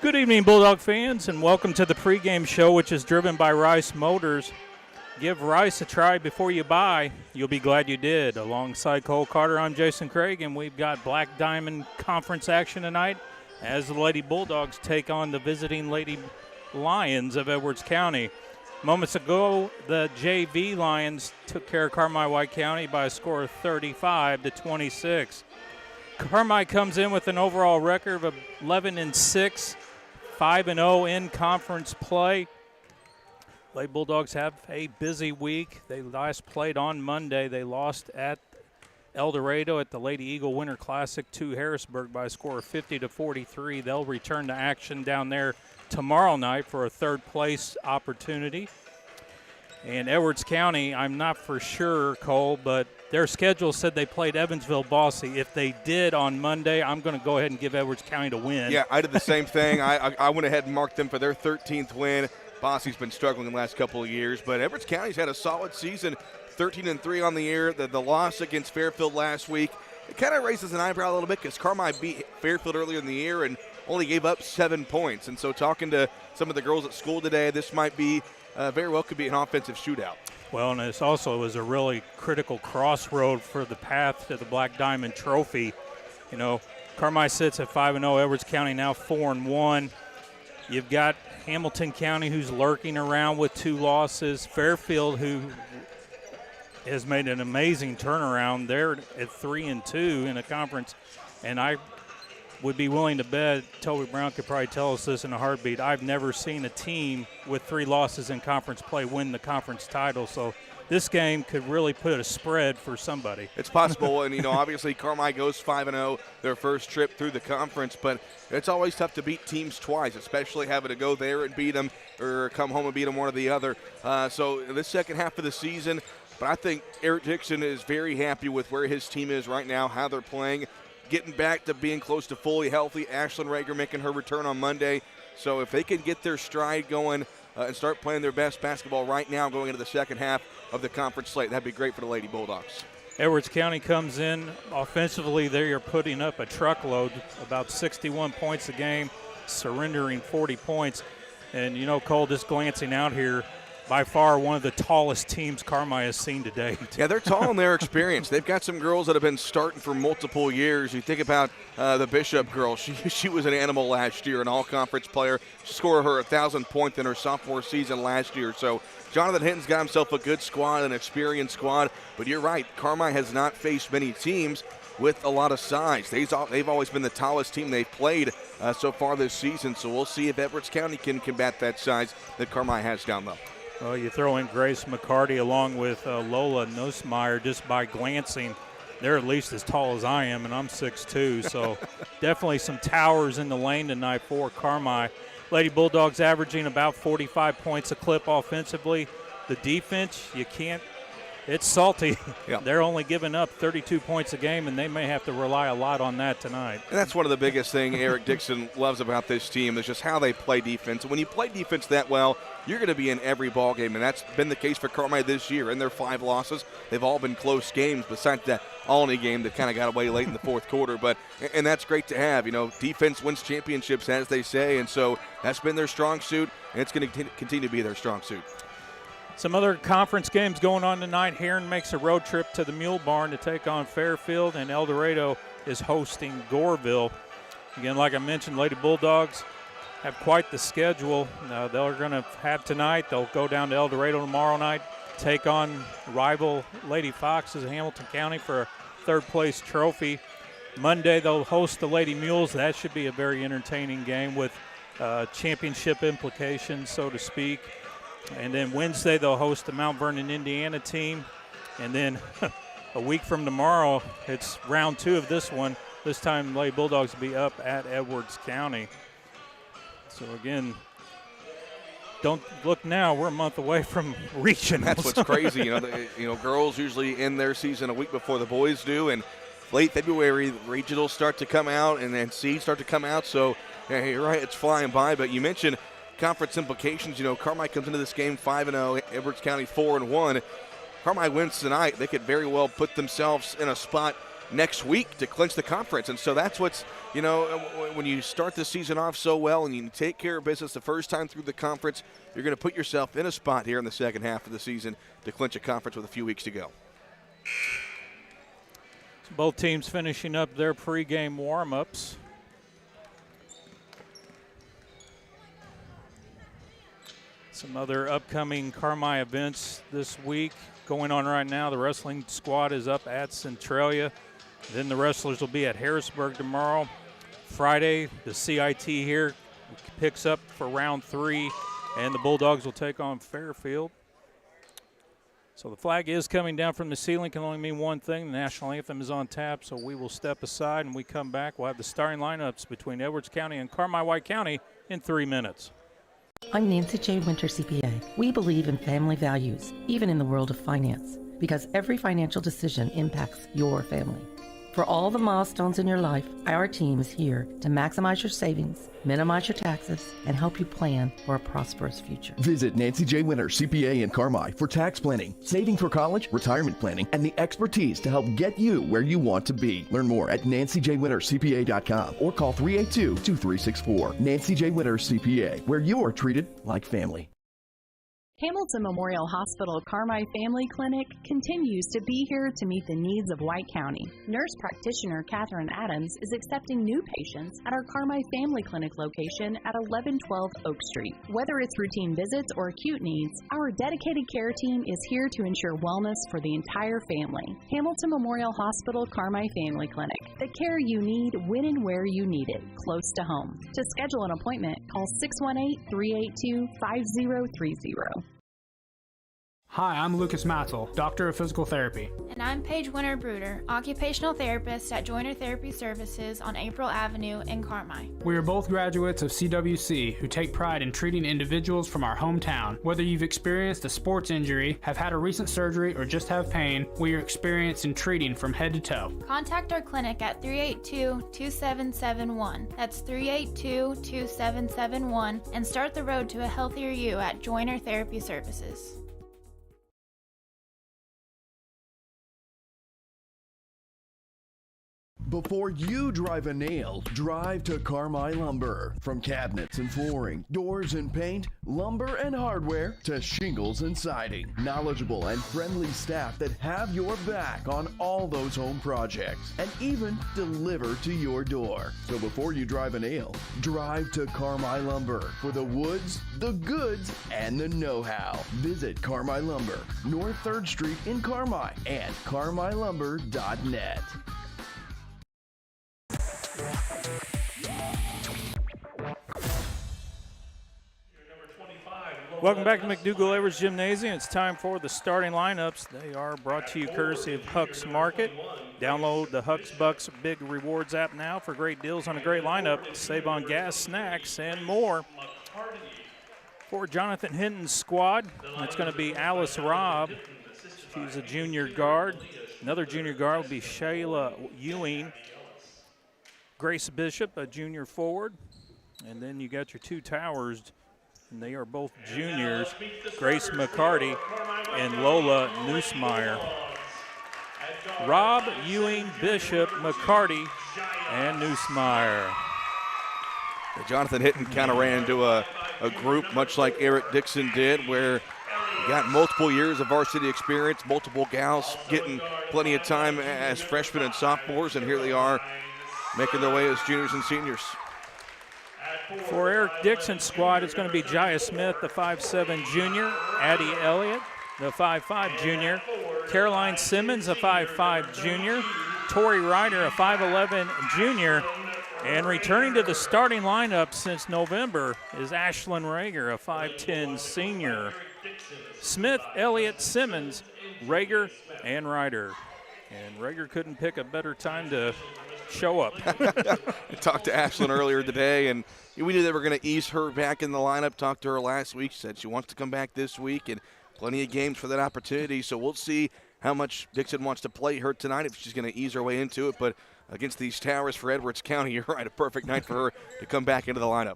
Good evening, Bulldog fans, and welcome to the pregame show, which is driven by Rice Motors. Give Rice a try before you buy. You'll be glad you did. Alongside Cole Carter, I'm Jason Craig, and we've got Black Diamond Conference action tonight as the Lady Bulldogs take on the visiting Lady Lions of Edwards County. Moments ago, the JV Lions took care of Carmi White County by a score of 35-26. Carmi comes in with an overall record of 11-6, 5-0 in conference play. Lady Bulldogs have a busy week. They last played on Monday. They lost at El Dorado at the Lady Eagle Winter Classic to Harrisburg by a score of 50-43. They'll return to action down there tomorrow night for a third-place opportunity. And Edwards County, I'm not for sure, Cole, but their schedule said they played Evansville-Bosse. If they did on Monday, I'm going to go ahead and give Edwards County to win. Yeah, I did the same thing. I went ahead and marked them for their 13th win. Bosse's been struggling the last couple of years, but Edwards County's had a solid season, 13-3 on the year. The loss against Fairfield last week, it kind of raises an eyebrow a little bit because Carmi beat Fairfield earlier in the year and only gave up 7 points. And so talking to some of the girls at school today, this might be very well could be an offensive shootout. Well, and this also was a really critical crossroad for the path to the Black Diamond Trophy. You know, Carmi sits at 5-0, Edwards County now 4-1. You've got Hamilton County, who's lurking around with 2 losses. Fairfield, who has made an amazing turnaround. They're at 3-2 in a conference, and I would be willing to bet, Toby Brown could probably tell us this in a heartbeat, I've never seen a team with 3 losses in conference play win the conference title. So this game could really put a spread for somebody. It's possible, and, you know, obviously Carmi goes 5-0 their first trip through the conference, but it's always tough to beat teams twice, especially having to go there and beat them or come home and beat them one or the other. So this second half of the season, but I think Eric Dixon is very happy with where his team is right now, how they're playing, getting back to being close to fully healthy. Ashlyn Rager making her return on Monday. So if they can get their stride going and start playing their best basketball right now going into the second half of the conference slate, that'd be great for the Lady Bulldogs. Edwards County comes in offensively. They are putting up a truckload, about 61 points a game, surrendering 40 points. And, you know, Cole, just glancing out here, by far one of the tallest teams Carmi has seen to date. Yeah, they're tall in their experience. They've got some girls that have been starting for multiple years. You think about the Bishop girl. She was an animal last year, an all-conference player. She scored her 1,000 points in her sophomore season last year. So Jonathan Hinton's got himself a good squad, an experienced squad. But you're right, Carmi has not faced many teams with a lot of size. They've always been the tallest team they've played so far this season. So we'll see if Edwards County can combat that size that Carmi has down low. Well, you throw in Grace McCarty along with Lola Nussmeyer just by glancing. They're at least as tall as I am, and I'm 6'2", so definitely some towers in the lane tonight for Carmi. Lady Bulldogs averaging about 45 points a clip offensively. The defense, you can't – it's salty. Yeah. They're only giving up 32 points a game, and they may have to rely a lot on that tonight. And that's one of the biggest things Eric Dixon loves about this team is just how they play defense. And when you play defense that well, you're going to be in every ball game, and that's been the case for Carmi this year. In their 5 losses, they've all been close games besides that Albany game that kind of got away late in the fourth quarter. And that's great to have. You know, defense wins championships, as they say, and so that's been their strong suit, and it's going to continue to be their strong suit. Some other conference games going on tonight. Heron makes a road trip to the Mule Barn to take on Fairfield, and El Dorado is hosting Goreville. Again, like I mentioned, Lady Bulldogs have quite the schedule. They're going to have tonight. They'll go down to El Dorado tomorrow night, take on rival Lady Foxes in Hamilton County for a third-place trophy. Monday, they'll host the Lady Mules. That should be a very entertaining game with championship implications, so to speak. And then Wednesday, they'll host the Mount Vernon, Indiana team. And then a week from tomorrow, it's round 2 of this one. This time, Lady Bulldogs will be up at Edwards County. So, again, don't look now. We're a month away from regionals. That's what's crazy. You know, girls usually end their season a week before the boys do. And late February, regionals start to come out and then seeds start to come out. So, yeah, you're right, it's flying by. But you mentioned conference implications. You know, Carmi comes into this game 5-0, Edwards County 4-1. Carmi wins tonight. They could very well put themselves in a spot next week to clinch the conference. And so that's what's, when you start the season off so well and you take care of business the first time through the conference, you're going to put yourself in a spot here in the second half of the season to clinch a conference with a few weeks to go. So both teams finishing up their pregame warm-ups. Some other upcoming Carmi events this week going on right now. The wrestling squad is up at Centralia. Then the wrestlers will be at Harrisburg tomorrow. Friday, the CIT here picks up for round 3, and the Bulldogs will take on Fairfield. So the flag is coming down from the ceiling. Can only mean one thing. The national anthem is on tap, so we will step aside, and we come back. We'll have the starting lineups between Edwards County and Carmi-White County in 3 minutes. I'm Nancy J. Winter, CPA. We believe in family values, even in the world of finance, because every financial decision impacts your family. For all the milestones in your life, our team is here to maximize your savings, minimize your taxes, and help you plan for a prosperous future. Visit Nancy J. Winter, CPA in Carmi for tax planning, saving for college, retirement planning, and the expertise to help get you where you want to be. Learn more at nancyjwintercpa.com or call 382-2364. Nancy J. Winter, CPA, where you're treated like family. Hamilton Memorial Hospital Carmi Family Clinic continues to be here to meet the needs of White County. Nurse practitioner Catherine Adams is accepting new patients at our Carmi Family Clinic location at 1112 Oak Street. Whether it's routine visits or acute needs, our dedicated care team is here to ensure wellness for the entire family. Hamilton Memorial Hospital Carmi Family Clinic. The care you need when and where you need it, close to home. To schedule an appointment, call 618-382-5030. Hi, I'm Lucas Matzel, Doctor of Physical Therapy. And I'm Paige Winter-Bruder, Occupational Therapist at Joiner Therapy Services on April Avenue in Carmi. We are both graduates of CWC who take pride in treating individuals from our hometown. Whether you've experienced a sports injury, have had a recent surgery, or just have pain, we are experienced in treating from head to toe. Contact our clinic at 382-2771. That's 382-2771, and start the road to a healthier you at Joiner Therapy Services. Before you drive a nail, drive to Carmi Lumber. From cabinets and flooring, doors and paint, lumber and hardware, to shingles and siding. Knowledgeable and friendly staff that have your back on all those home projects, and even deliver to your door. So before you drive a nail, drive to Carmi Lumber for the woods, the goods, and the know-how. Visit Carmi Lumber, North 3rd Street in Carmi, and carmilumber.net. Welcome back to McDougall Edwards Gymnasium. It's time for the starting lineups. They are brought to you courtesy of Huck's Market. Download the Huck's Bucks Big Rewards app now for great deals on a great lineup. Save on gas, snacks, and more. For Jonathan Hinton's squad, it's going to be Alice Robb. She's a junior guard. Another junior guard will be Shayla Ewing. Grace Bishop, a junior forward. And then you got your two towers, and they are both juniors, Grace McCarty and Lola Neusmeyer. Robb, Ewing, Bishop, McCarty, and Neusmeyer. Jonathan Hinton kind of ran into a group much like Eric Dixon did, where you got multiple years of varsity experience, multiple gals getting plenty of time as freshmen and sophomores, and here they are making their way as juniors and seniors. For Eric Dixon's squad, it's going to be Jaya Smith, the 5'7 junior, Addie Elliott, the 5'5 junior, Caroline Simmons, a 5'5 junior, Tori Ryder, a 5'11 junior, and returning to the starting lineup since November is Ashlyn Rager, a 5'10 senior. Smith, Elliott, Simmons, Rager, and Ryder. And Rager couldn't pick a better time to show up. I talked to Ashlyn earlier today, and we knew they were going to ease her back in the lineup. Talked to her last week. She said she wants to come back this week, and plenty of games for that opportunity. So we'll see how much Dixon wants to play her tonight, if she's going to ease her way into it. But against these towers for Edwards County, you're right, a perfect night for her to come back into the lineup.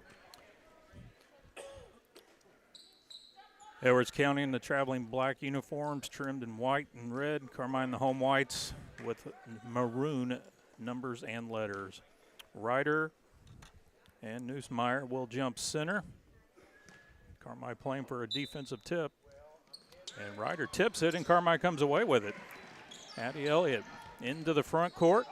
Edwards County in the traveling black uniforms, trimmed in white and red. Carmine the home whites. with maroon numbers and letters. Ryder and Neusmeyer will jump center. Carmi playing for a defensive tip. And Ryder tips it, and Carmi comes away with it. Addie Elliott into the front court.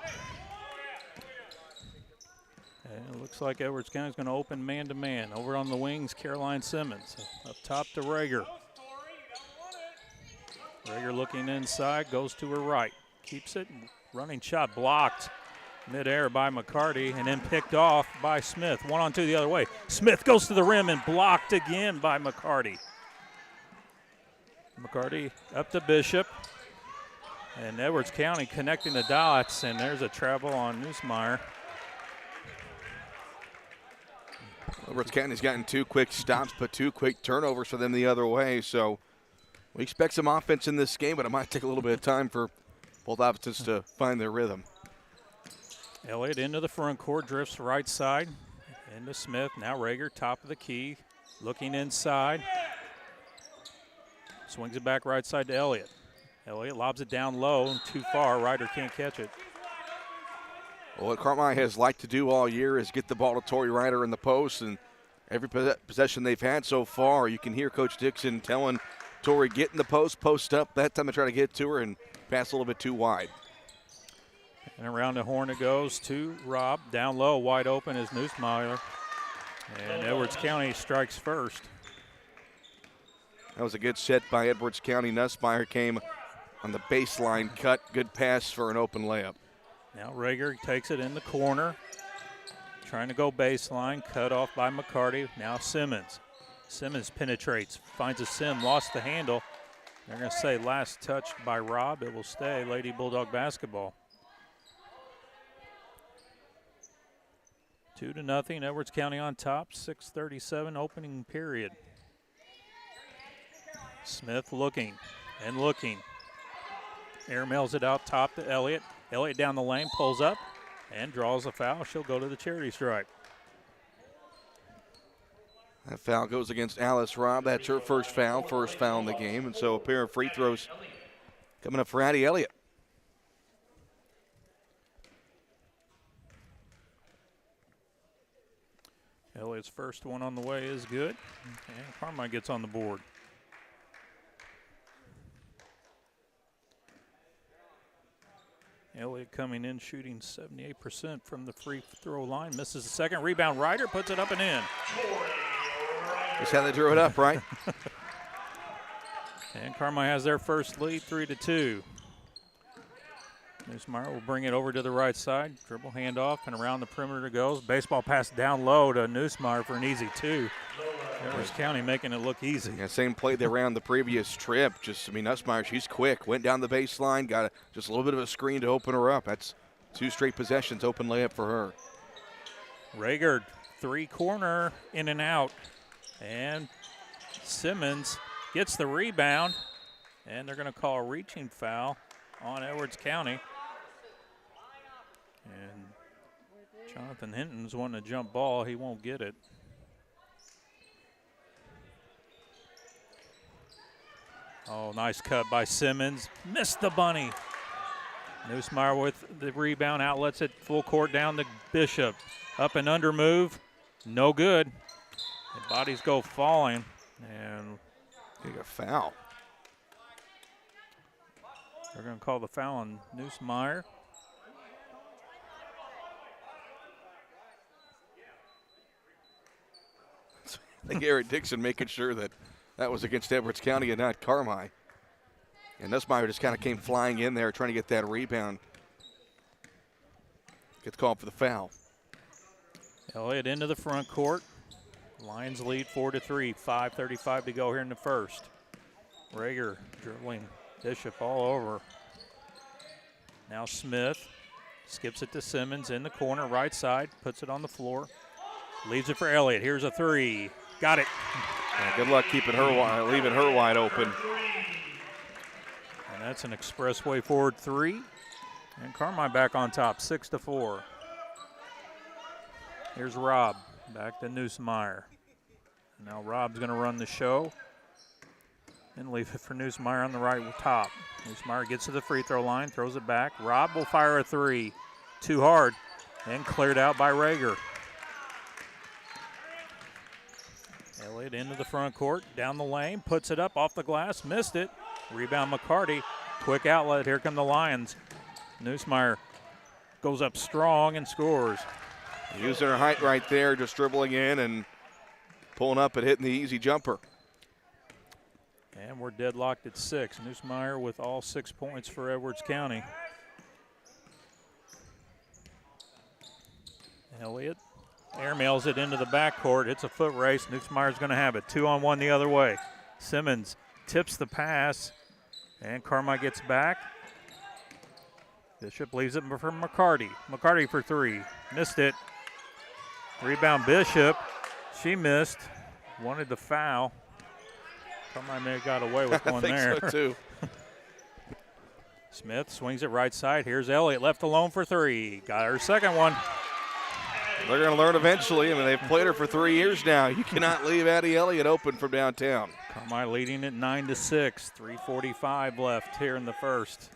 And it looks like Edwards County's going to open man-to-man. Over on the wings, Caroline Simmons. Up top to Rager. Rager looking inside, goes to her right. Keeps it, running shot blocked midair by McCarty, and then picked off by Smith. 1-on-2 the other way. Smith goes to the rim and blocked again by McCarty. McCarty up to Bishop. And Edwards County connecting the dots, and there's a travel on Neusmeyer. Edwards County's gotten 2 quick stops, but 2 quick turnovers for them the other way. So we expect some offense in this game, but it might take a little bit of time for both opposites to find their rhythm. Elliott into the front court, drifts right side, into Smith. Now Rager, top of the key, looking inside. Swings it back right side to Elliott. Elliott lobs it down low, too far. Ryder can't catch it. Well, what Carmi has liked to do all year is get the ball to Tori Ryder in the post, and every possession they've had so far, you can hear Coach Dixon telling Tori, get in the post, post up. That time I try to get to her and pass a little bit too wide. And around the horn it goes to Robb. Down low, wide open is Neusmeyer. And Edwards County strikes first. That was a good set by Edwards County. Nussmeyer came on the baseline cut. Good pass for an open layup. Now Rager takes it in the corner. Trying to go baseline, cut off by McCarty. Now Simmons. Simmons penetrates, finds a sim, lost the handle. They're going to say last touched by Robb. It will stay Lady Bulldog basketball. 2-0, Edwards County on top, 6:37 opening period. Smith looking and looking. Airmails it out top to Elliott. Elliott down the lane, pulls up and draws a foul. She'll go to the charity stripe. That foul goes against Alice Robb. That's her first foul in the game. And so a pair of free throws coming up for Addie Elliott. Elliott's first one on the way is good. And Carmine gets on the board. Elliott coming in shooting 78% from the free throw line. Misses the second. Rebound, Ryder puts it up and in. Just how they drew it up, right? And Carmine has their first lead, 3-2. Neusmeyer will bring it over to the right side. Dribble handoff and around the perimeter goes. Baseball pass down low to Neusmeyer for an easy 2. Edwards County making it look easy. Yeah, same play they ran the previous trip. Nussmeyer, she's quick. Went down the baseline, got just a little bit of a screen to open her up. That's 2 straight possessions, open layup for her. Rager, 3-corner, in and out. And Simmons gets the rebound. And they're going to call a reaching foul on Edwards County. And Jonathan Hinton's wanting a jump ball. He won't get it. Oh, nice cut by Simmons. Missed the bunny. Neusmeyer with the rebound, outlets it full court down to Bishop. Up and under move. No good. The bodies go falling. And you got a foul. They're going to call the foul on Neusmeyer. I think Eric Dixon making sure that was against Edwards County and not Carmi. And Nussmeyer just kind of came flying in there trying to get that rebound. Gets called for the foul. Elliott into the front court. Lions lead 4-3. 5:35 to go here in the first. Rager dribbling Bishop all over. Now Smith skips it to Simmons in the corner, right side, puts it on the floor. Leaves it for Elliott. Here's a 3. Got it. Yeah, good luck keeping her wide, leaving her wide open. And that's an expressway forward 3. And Carmine back on top, 6-4. Here's Robb, back to Neusmeyer. Now Robb's going to run the show. and leave it for Neusmeyer on the right top. Neusmeyer gets to the free throw line, throws it back. Robb will fire a three. Too hard, and cleared out by Rager. Elliott into the front court, down the lane, puts it up off the glass, missed it. Rebound McCarty, quick outlet, here come the Lions. Neusmeyer goes up strong and scores. Using her height right there, just dribbling in and pulling up and hitting the easy jumper. And we're deadlocked at 6. Neusmeyer with all 6 points for Edwards County. Elliott airmails it into the backcourt. It's a foot race. Neusmeyer's going to have it. 2-on-1 the other way. Simmons tips the pass, and Carmi gets back. Bishop leaves it for McCarty. McCarty for three. Missed it. Rebound Bishop. She missed. Wanted the foul. Carmi may have got away with one there. I think so too. Smith swings it right side. Here's Elliott left alone for three. Got her second one. They're going to learn eventually. I mean, they've played her for 3 years now. You cannot leave Addie Elliott open from downtown. Carmi leading at 9-6. 3:45 left here in the first.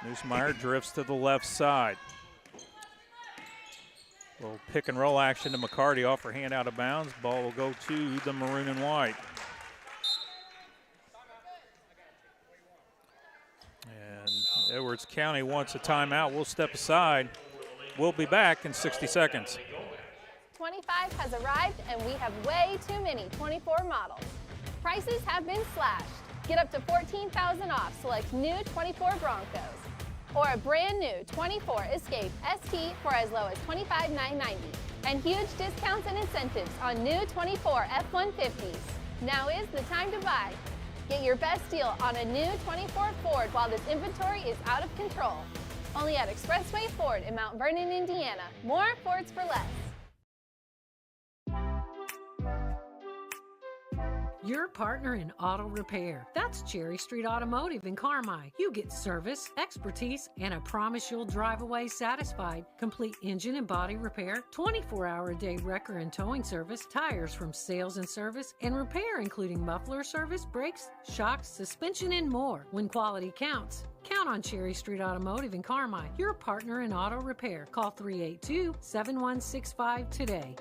Neusmeyer drifts to the left side. Little pick and roll action to McCarty off her hand out of bounds. Ball will go to the maroon and white. And Edwards County wants a timeout. We'll step aside. We'll be back in 60 seconds. 25 has arrived and we have way too many 24 models. Prices have been slashed. Get up to $14,000 off select new 24 Broncos or a brand new 24 Escape ST for as low as $25,990. And huge discounts and incentives on new 24 F-150s. Now is the time to buy. Get your best deal on a new 24 Ford while this inventory is out of control. Only at Expressway Ford in Mount Vernon, Indiana. More Fords for less. Your partner in auto repair. That's Cherry Street Automotive in Carmi. You get service, expertise, and a promise you'll drive away satisfied. Complete engine and body repair, 24-hour-a-day wrecker and towing service, tires from sales and service, and repair including muffler service, brakes, shocks, suspension, and more. When quality counts, count on Cherry Street Automotive in Carmi. Your partner in auto repair. Call 382-7165 today.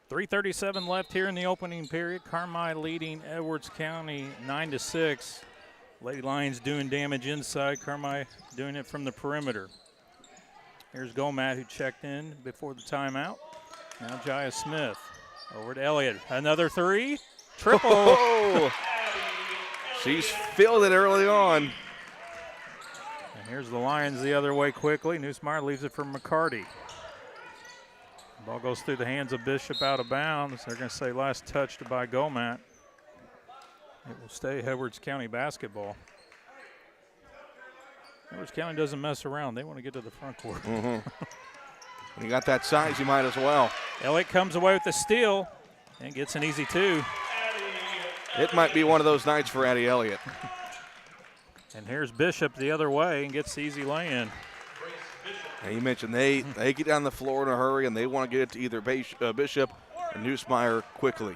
3:37 left here in the opening period. Carmi leading Edwards County 9-6. Lady Lions doing damage inside. Carmi doing it from the perimeter. Here's Gomat, who checked in before the timeout. Now Jaya Smith over to Elliott. Another three. Triple. Oh, she's filled it early on. And here's the Lions the other way quickly. Neusmeyer leaves it for McCarty. Ball goes through the hands of Bishop out of bounds. They're going to say last touched by Gomat. It will stay Edwards County basketball. Edwards County doesn't mess around. They want to get to the front court. When you got that size, you might as well. Elliott comes away with the steal and gets an easy two. It might be one of those nights for Addie Elliott. And here's Bishop the other way and gets the easy lay-in. And you mentioned they get down the floor in a hurry and they want to get it to either Bishop or Neusmeyer quickly.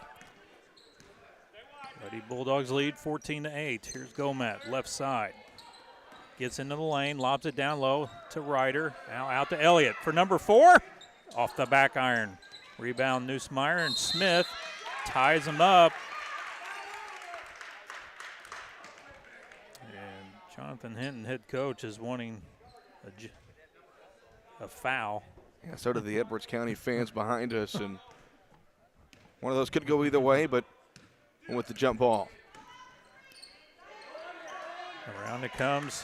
Lady Bulldogs lead 14-8. Here's Gomat, left side. Gets into the lane, lobs it down low to Ryder. Now out to Elliott for number 4. Off the back iron. Rebound Neusmeyer, and Smith ties them up. And Jonathan Hinton, head coach, is wanting a foul. Yeah, so did the Edwards County fans behind us, and one of those could go either way, but with the jump ball. Around it comes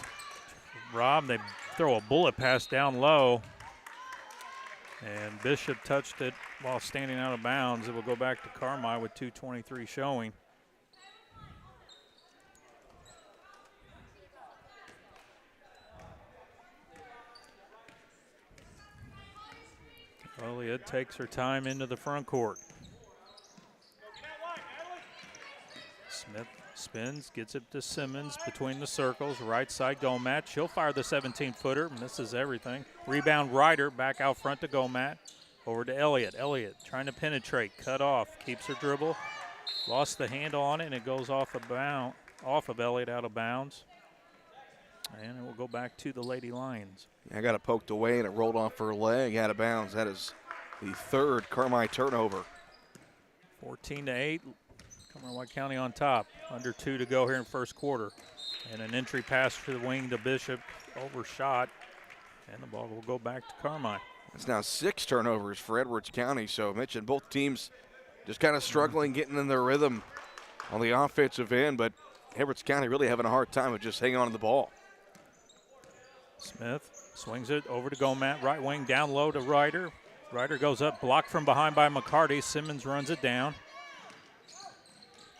Robb. They throw a bullet pass down low, and Bishop touched it while standing out of bounds. It will go back to Carmi with 2:23 showing. Elliott takes her time into the front court. Smith Spins, gets it to Simmons between the circles. Right side, Gomat. She'll fire the 17-footer. Misses everything. Rebound, Ryder. Back out front to Gomat. Over to Elliott. Elliott trying to penetrate. Cut off. Keeps her dribble. Lost the handle on it, and it goes off of Elliott out of bounds. And it will go back to the Lady Lions. I got it poked away, and it rolled off her leg out of bounds. That is the third Carmi turnover. 14-8. White County on top. Under 2 to go here in first quarter. And an entry pass to the wing to Bishop. Overshot. And the ball will go back to Carmi. It's now 6 turnovers for Edwards County. So I mentioned both teams just kind of struggling, getting in their rhythm on the offensive end. But Edwards County really having a hard time with just hanging on to the ball. Smith swings it over to Gomat. Right wing down low to Ryder. Ryder goes up, blocked from behind by McCarty. Simmons runs it down.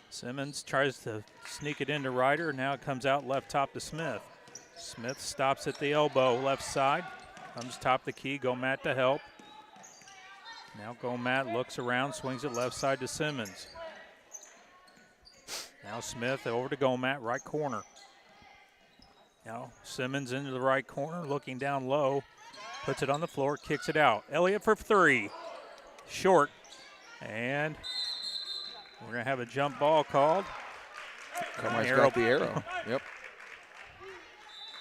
Simmons tries to sneak it into Ryder. Now it comes out left top to Smith. Smith stops at the elbow, left side. Comes top the key, Gomat to help. Now Gomat looks around, swings it left side to Simmons. Now Smith over to Gomat, right corner. Now Simmons into the right corner, looking down low. Puts it on the floor, kicks it out. Elliott for 3. Short. And we're going to have a jump ball called. Carmi's got the arrow. Yep.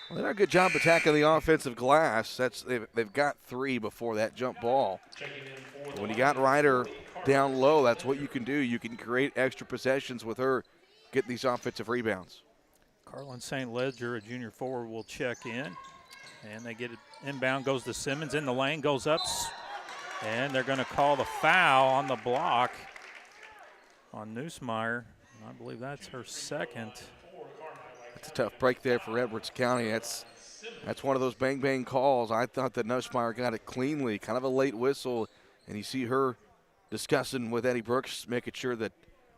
Well, they did a good job attacking the offensive glass. They've got 3 before that jump ball. When you got Ryder down low, that's what you can do. You can create extra possessions with her, get these offensive rebounds. Carlin St. Ledger, a junior forward, will check in. And they get it inbound, goes to Simmons in the lane, goes up. And they're going to call the foul on the block on Neusmeyer. I believe that's her second. That's a tough break there for Edwards County. That's one of those bang-bang calls. I thought that Neusmeyer got it cleanly, kind of a late whistle. And you see her discussing with Eddie Brooks, making sure that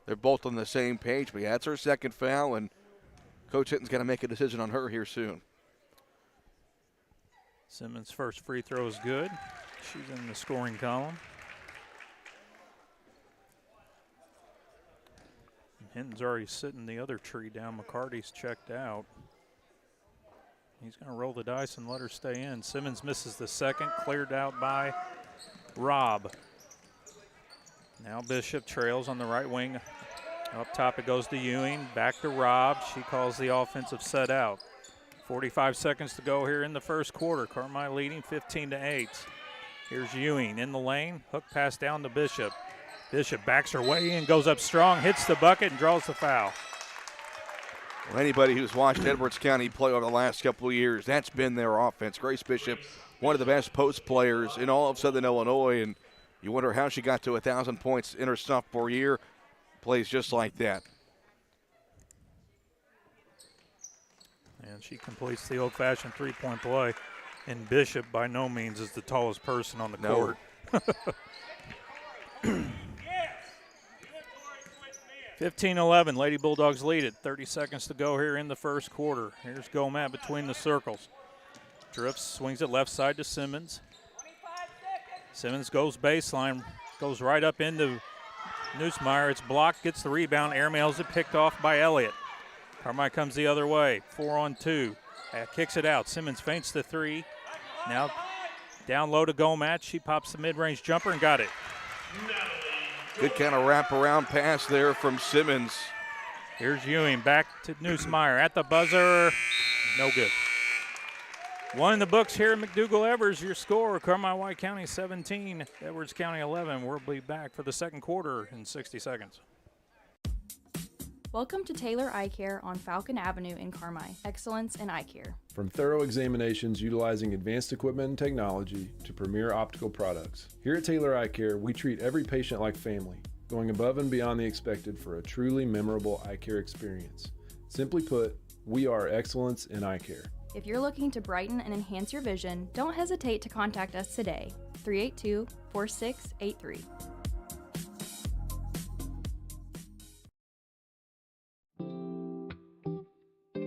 they're both on the same page. But yeah, that's her second foul, and Coach Hinton's going to make a decision on her here soon. Simmons' first free throw is good. She's in the scoring column. Hinton's already sitting the other tree down. McCarty's checked out. He's going to roll the dice and let her stay in. Simmons misses the second, cleared out by Robb. Now Bishop trails on the right wing. Up top it goes to Ewing, back to Robb. She calls the offensive set out. 45 seconds to go here in the first quarter. Carmi leading 15-8. Here's Ewing in the lane. Hook pass down to Bishop. Bishop backs her way in, goes up strong, hits the bucket, and draws the foul. Well, anybody who's watched Edwards County play over the last couple of years, that's been their offense. Grace Bishop, one of the best post players in all of Southern Illinois, and you wonder how she got to 1,000 points in her sophomore year. Plays just like that. And she completes the old-fashioned three-point play. And Bishop, by no means, is the tallest person on the court. 15-11, Lady Bulldogs lead it. 30 seconds to go here in the first quarter. Here's Gomat between the circles. Drifts, swings it left side to Simmons. Simmons goes baseline, goes right up into Neusmeyer. It's blocked, gets the rebound, airmails it, picked off by Elliott. Carmi comes the other way, 4-on-2. Kicks it out. Simmons feints the 3. Now down low to Gomat. She pops the mid-range jumper and got it. Good kind of wrap-around pass there from Simmons. Here's Ewing back to Neusmeyer at the buzzer. No good. One in the books here in McDougal-Evers. Your score, Carmi White County 17, Edwards County 11. We'll be back for the second quarter in 60 seconds. Welcome to Taylor Eye Care on Falcon Avenue in Carmi. Excellence in eye care. From thorough examinations utilizing advanced equipment and technology to premier optical products. Here at Taylor Eye Care, we treat every patient like family, going above and beyond the expected for a truly memorable eye care experience. Simply put, we are excellence in eye care. If you're looking to brighten and enhance your vision, don't hesitate to contact us today. 382-4683.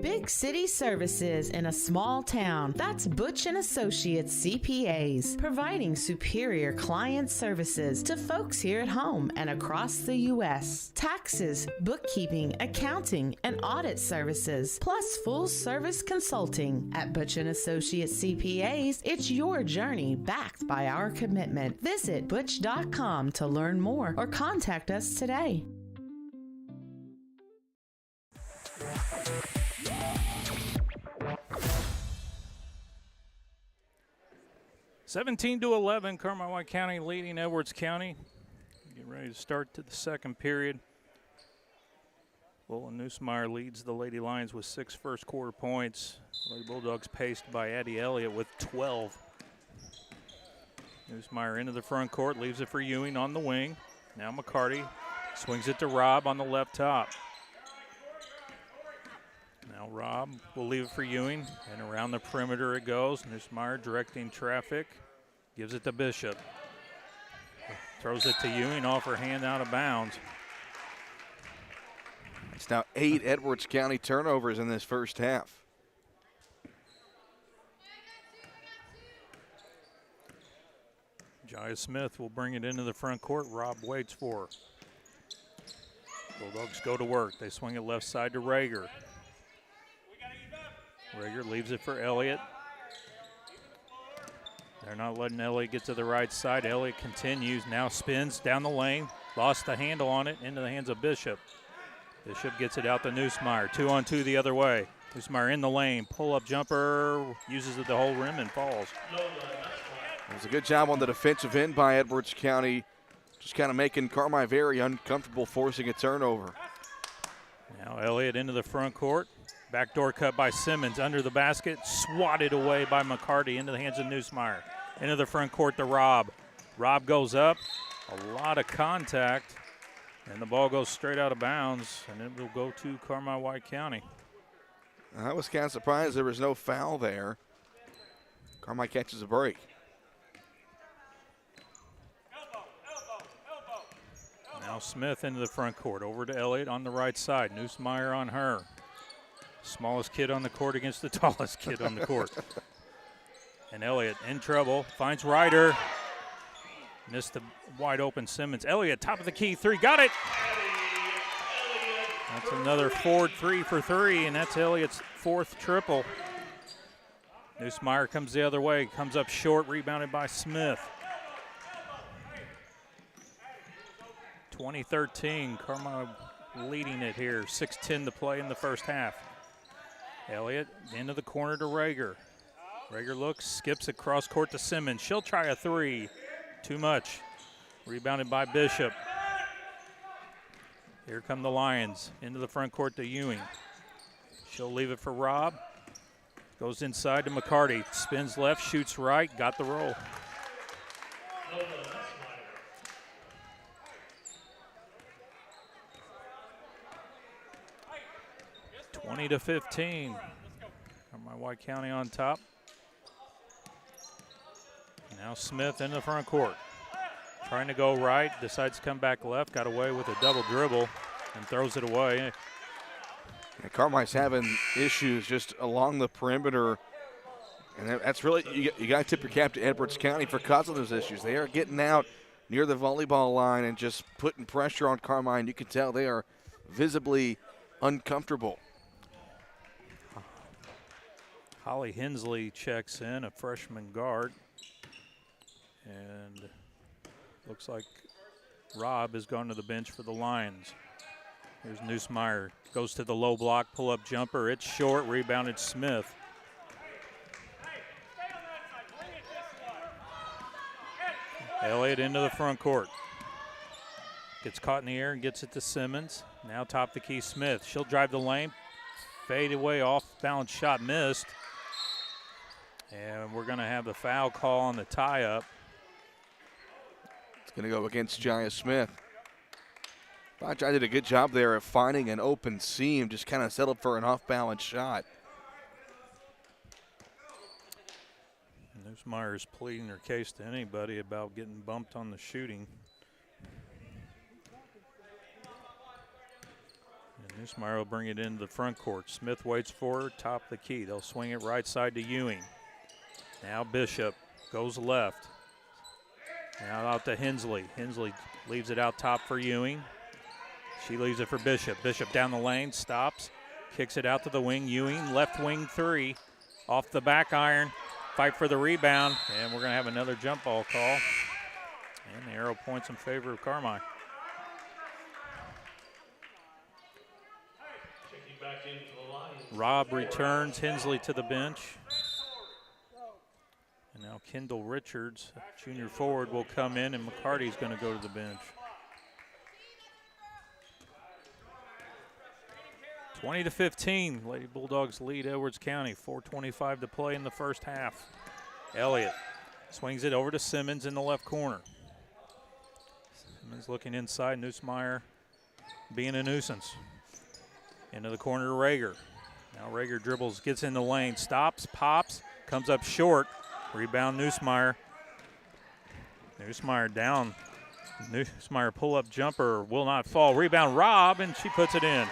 Big city services in a small town. That's Butch and Associates CPAs, providing superior client services to folks here at home and across the U.S. Taxes, bookkeeping, accounting, and audit services, plus full-service consulting. At Butch and Associates CPAs, it's your journey backed by our commitment. Visit butch.com to learn more or contact us today. (17-11), Carmi-White County leading Edwards County. Get ready to start to the second period. Bullen Nussmeyer leads the Lady Lions with 6 first quarter points. Lady Bulldogs paced by Addie Elliott with 12. Nussmeyer into the front court, leaves it for Ewing on the wing. Now McCarty swings it to Robb on the left top. Now Robb will leave it for Ewing, and around the perimeter it goes. Nussmeyer directing traffic, gives it to Bishop. Throws it to Ewing, off her hand, out of bounds. It's now 8 Edwards County turnovers in this first half. Jaya Smith will bring it into the front court. Robb waits for her. Bulldogs go to work. They swing it left side to Rager. Rager leaves it for Elliott. They're not letting Elliott get to the right side. Elliott continues, now spins down the lane. Lost the handle on it, into the hands of Bishop. Bishop gets it out to Nussmeyer. 2-on-2 the other way. Nussmeyer in the lane. Pull-up jumper, uses it the whole rim and falls. It was a good job on the defensive end by Edwards County. Just kind of making Carmi very uncomfortable, forcing a turnover. Now Elliott into the front court. Backdoor cut by Simmons under the basket, swatted away by McCarty into the hands of Nussmeyer. Into the front court to Robb. Robb goes up, a lot of contact, and the ball goes straight out of bounds, and it will go to Carmi-White County. I was kind of surprised there was no foul there. Carmi catches a break. Now Smith into the front court, over to Elliott on the right side. Nussmeyer on her. Smallest kid on the court against the tallest kid on the court. And Elliott in trouble, finds Ryder. Missed the wide open Simmons. Elliott, top of the key, 3, got it! That's another Ford 3 for 3, and that's Elliott's 4th triple. Nussmeyer comes the other way, comes up short, rebounded by Smith. 2013, Carmi leading it here, 6:10 to play in the first half. Elliott into the corner to Rager. Rager looks, skips across court to Simmons. She'll try a 3. Too much. Rebounded by Bishop. Here come the Lions. Into the front court to Ewing. She'll leave it for Robb. Goes inside to McCarty. Spins left, shoots right, got the roll. 20-15. Carmi-White County on top. Now Smith in the front court. Trying to go right, decides to come back left, got away with a double dribble and throws it away. Yeah, Carmi's having issues just along the perimeter. And that's really, you got to tip your cap to Edwards County for causing those issues. They are getting out near the volleyball line and just putting pressure on Carmi. You can tell they are visibly uncomfortable. Holly Hensley checks in, a freshman guard. And looks like Robb has gone to the bench for the Lions. Here's Nussmeyer, goes to the low block, pull-up jumper. It's short, rebounded Smith. Elliott into the front court. Gets caught in the air and gets it to Simmons. Now top the key, Smith. She'll drive the lane. Fade away, off-balance shot missed. And we're going to have the foul call on the tie-up. It's going to go against Jaya Smith. I did a good job there of finding an open seam, just kind of settled for an off-balance shot. Nussmeyer's pleading her case to anybody about getting bumped on the shooting. And Newsmeyer will bring it into the front court. Smith waits for her, top of the key. They'll swing it right side to Ewing. Now Bishop goes left. Now out to Hensley. Hensley leaves it out top for Ewing. She leaves it for Bishop. Bishop down the lane, stops, kicks it out to the wing. Ewing, left wing three, off the back iron. Fight for the rebound, and we're going to have another jump ball call. And the arrow points in favor of Carmi. Robb returns, Hensley to the bench. And now Kendall Richards, junior forward, will come in, and McCarty's going to go to the bench. 20-15, Lady Bulldogs lead Edwards County. 4:25 to play in the first half. Elliott swings it over to Simmons in the left corner. Simmons looking inside, Newsmeyer being a nuisance. Into the corner to Rager. Now Rager dribbles, gets in the lane, stops, pops, comes up short. Rebound Newsmeyer. Newsmeyer down. Newsmeyer pull-up jumper will not fall. Rebound Robb, and she puts it in.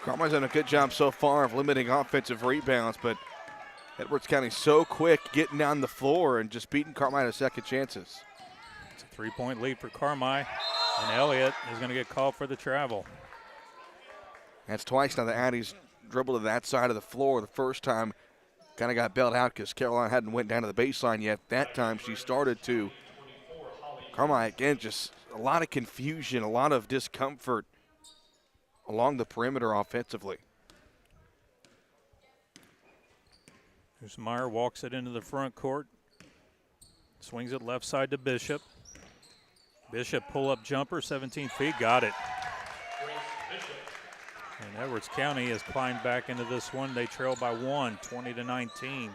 Carmi's done a good job so far of limiting offensive rebounds, but Edwards County so quick getting down the floor and just beating Carmi to second chances. It's a three-point lead for Carmi, and Elliott is going to get called for the travel. That's twice now the Addies dribbled to that side of the floor. The first time kind of got bailed out because Caroline hadn't went down to the baseline yet. That time she started to. Carmi, again, just a lot of confusion, a lot of discomfort along the perimeter offensively. Newsmeyer walks it into the front court. Swings it left side to Bishop. Bishop pull-up jumper, 17 feet, got it. And Edwards County has climbed back into this one. They trail by 1, 20-19.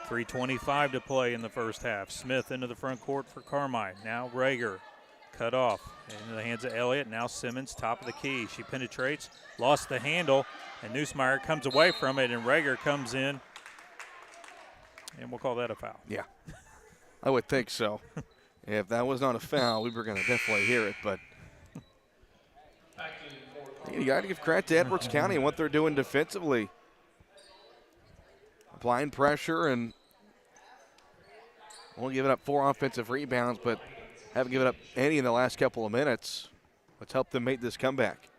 3:25 to play in the first half. Smith into the front court for Carmi. Now Rager, cut off. Into the hands of Elliott. Now Simmons, top of the key. She penetrates, lost the handle, and Newsmeyer comes away from it, and Rager comes in. And we'll call that a foul. Yeah, I would think so. If that was not a foul, we were going to definitely hear it, but you got to give credit to Edwards County and what they're doing defensively. Applying pressure and only giving up 4 offensive rebounds, but haven't given up any in the last couple of minutes. Let's help them make this comeback.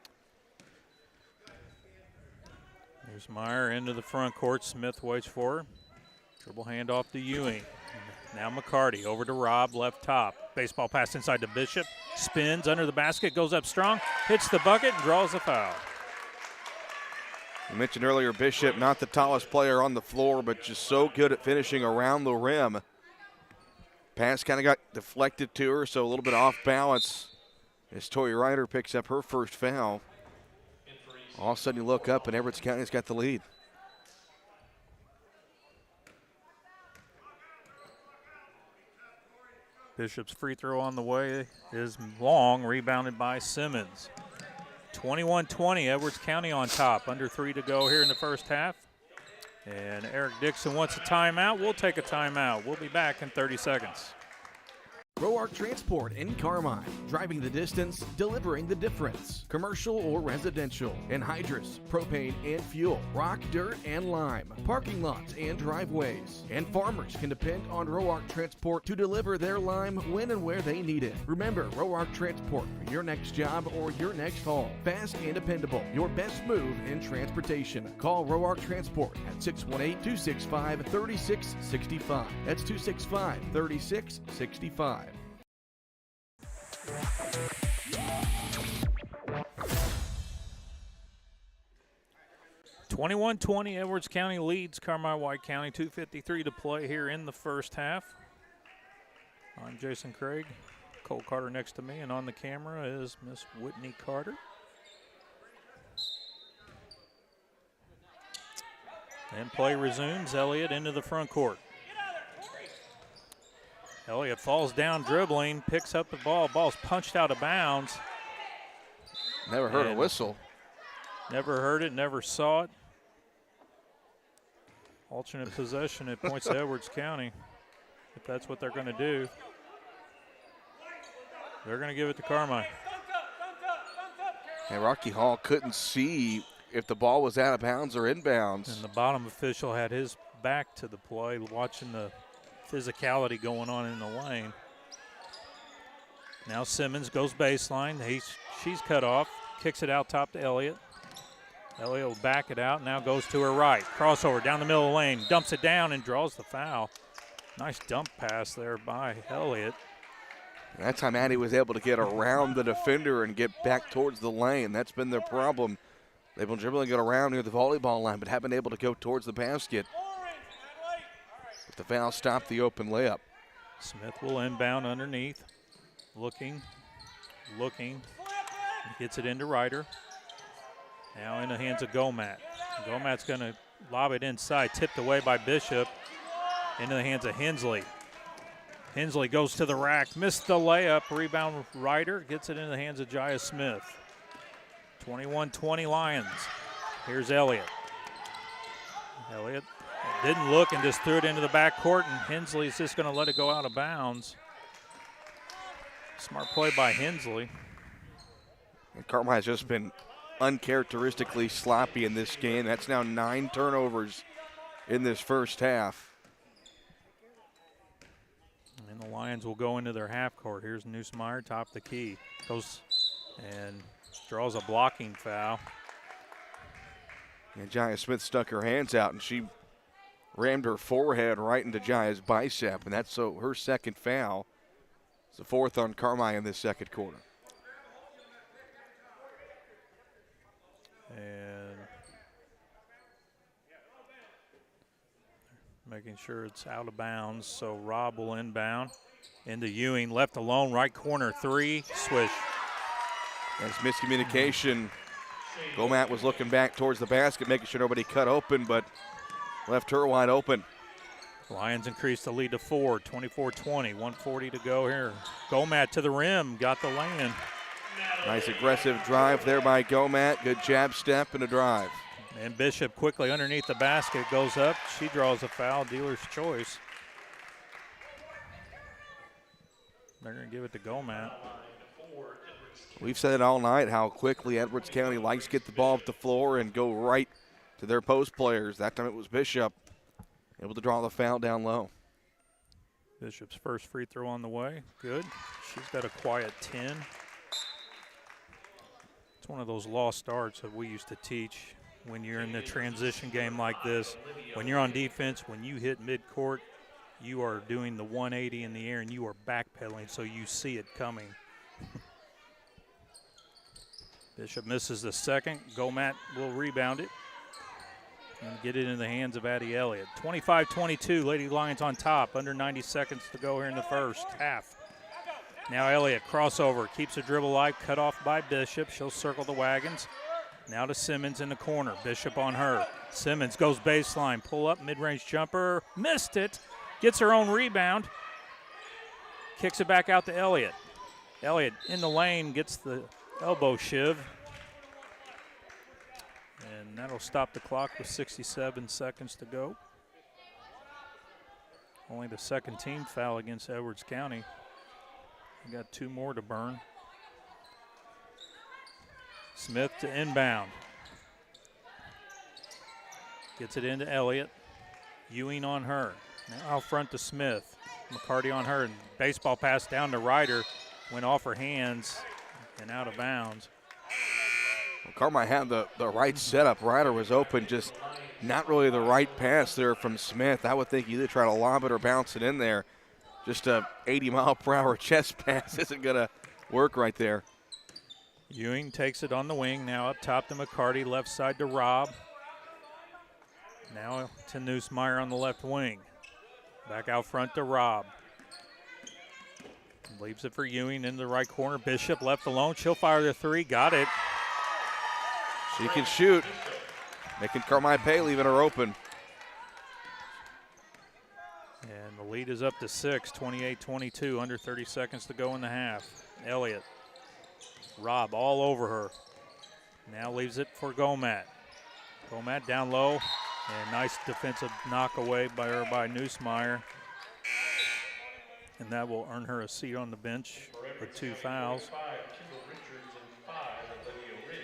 Here's Meyer into the front court. Smith waits for her. Dribble handoff to Ewing. Now McCarty over to Robb, left top. Baseball pass inside to Bishop. Spins under the basket, goes up strong, hits the bucket, and draws a foul. You mentioned earlier Bishop, not the tallest player on the floor, but just so good at finishing around the rim. Pass kind of got deflected to her, so a little bit off balance as Tori Ryder picks up her first foul. All of a sudden you look up and Edwards County's got the lead. Bishop's free throw on the way is long, rebounded by Simmons. 21-20, Edwards County on top. Under 3 to go here in the first half. And Eric Dixon wants a timeout. We'll take a timeout. We'll be back in 30 seconds. Roark Transport in Carmine, driving the distance, delivering the difference. Commercial or residential, anhydrous, propane and fuel, rock, dirt, and lime, parking lots and driveways. And farmers can depend on Roark Transport to deliver their lime when and where they need it. Remember, Roark Transport for your next job or your next haul. Fast and dependable, your best move in transportation. Call Roark Transport at 618-265-3665. That's 265-3665. 21-20, Edwards County leads Carmi-White County. 2:53 to play here in the first half. I'm Jason Craig. Cole Carter next to me, and on the camera is Miss Whitney Carter. And play resumes. Elliott into the front court. Elliott falls down dribbling, picks up the ball. Ball's punched out of bounds. Never heard a whistle. Never heard it, never saw it. Alternate possession, it points to Edwards County, if that's what they're going to do. They're going to give it to Carmi. And Rocky Hall couldn't see if the ball was out of bounds or inbounds. And the bottom official had his back to the play, watching the physicality going on in the lane. Now Simmons goes baseline. She's cut off, kicks it out top to Elliott. Elliott will back it out, now goes to her right. Crossover down the middle of the lane, dumps it down and draws the foul. Nice dump pass there by Elliott. That time Addie was able to get around the defender and get back towards the lane. That's been their problem. They've been dribbling it around near the volleyball line, but haven't been able to go towards the basket. But the foul stopped the open layup. Smith will inbound underneath. Looking. Gets it into Ryder. Now in the hands of Gomat. Gomat's going to lob it inside, tipped away by Bishop. Into the hands of Hensley. Hensley goes to the rack, missed the layup. Rebound Ryder gets it into the hands of Jaya Smith. 21-20 Lions. Here's Elliott. Elliott didn't look and just threw it into the backcourt, and Hensley's just going to let it go out of bounds. Smart play by Hensley. And Carmi has just been uncharacteristically sloppy in this game. That's now 9 turnovers in this first half. And the Lions will go into their half court. Here's Neusmeyer, top the key. Goes and draws a blocking foul. And Jaya Smith stuck her hands out, and she rammed her forehead right into Jaya's bicep, and that's her second foul. It's the fourth on Carmi in this second quarter. And making sure it's out of bounds, so Robb will inbound into Ewing, left alone, right corner three, swish. That's miscommunication. Gomat was looking back towards the basket, making sure nobody cut open, but left her wide open. Lions increased the lead to 4, 24-20, 1:40 to go here. Gomat to the rim, got the lay-in. Nice aggressive drive there by Gomat. Good jab step and a drive. And Bishop quickly underneath the basket, goes up. She draws a foul, dealer's choice. They're going to give it to Gomat. We've said it all night how quickly Edwards County likes to get the ball up the floor and go right to their post players. That time it was Bishop able to draw the foul down low. Bishop's first free throw on the way. Good. She's got a quiet 10. It's one of those lost arts that we used to teach when you're in the transition game like this. When you're on defense, when you hit midcourt, you are doing the 180 in the air and you are backpedaling so you see it coming. Bishop misses the second. Gomat will rebound it and get it in the hands of Addie Elliott. 25-22, Lady Lions on top. Under 90 seconds to go here in the first half. Now Elliott, crossover, keeps the dribble alive, cut off by Bishop. She'll circle the wagons. Now to Simmons in the corner. Bishop on her. Simmons goes baseline, pull up, mid-range jumper, missed it. Gets her own rebound. Kicks it back out to Elliott. Elliott in the lane, gets the elbow shiv. And that'll stop the clock with 67 seconds to go. Only the second team foul against Edwards County. We got 2 more to burn. Smith to inbound. Gets it into Elliott. Ewing on her. Now out front to Smith. McCarty on her. And baseball pass down to Ryder. Went off her hands and out of bounds. Well, Carmi had the right setup. Ryder was open, just not really the right pass there from Smith. I would think either try to lob it or bounce it in there. Just a 80-mile-per-hour chest pass isn't going to work right there. Ewing takes it on the wing. Now up top to McCarty. Left side to Robb. Now to Neusmeyer on the left wing. Back out front to Robb. Leaves it for Ewing in the right corner. Bishop left alone. She'll fire the three. Got it. She can shoot. Making Carmi pay, leaving her open. And the lead is up to 6, 28-22, under 30 seconds to go in the half. Elliott. Robb all over her. Now leaves it for Gomat. Gomat down low. And nice defensive knock away by Neusmeyer. And that will earn her a seat on the bench with 2 fouls.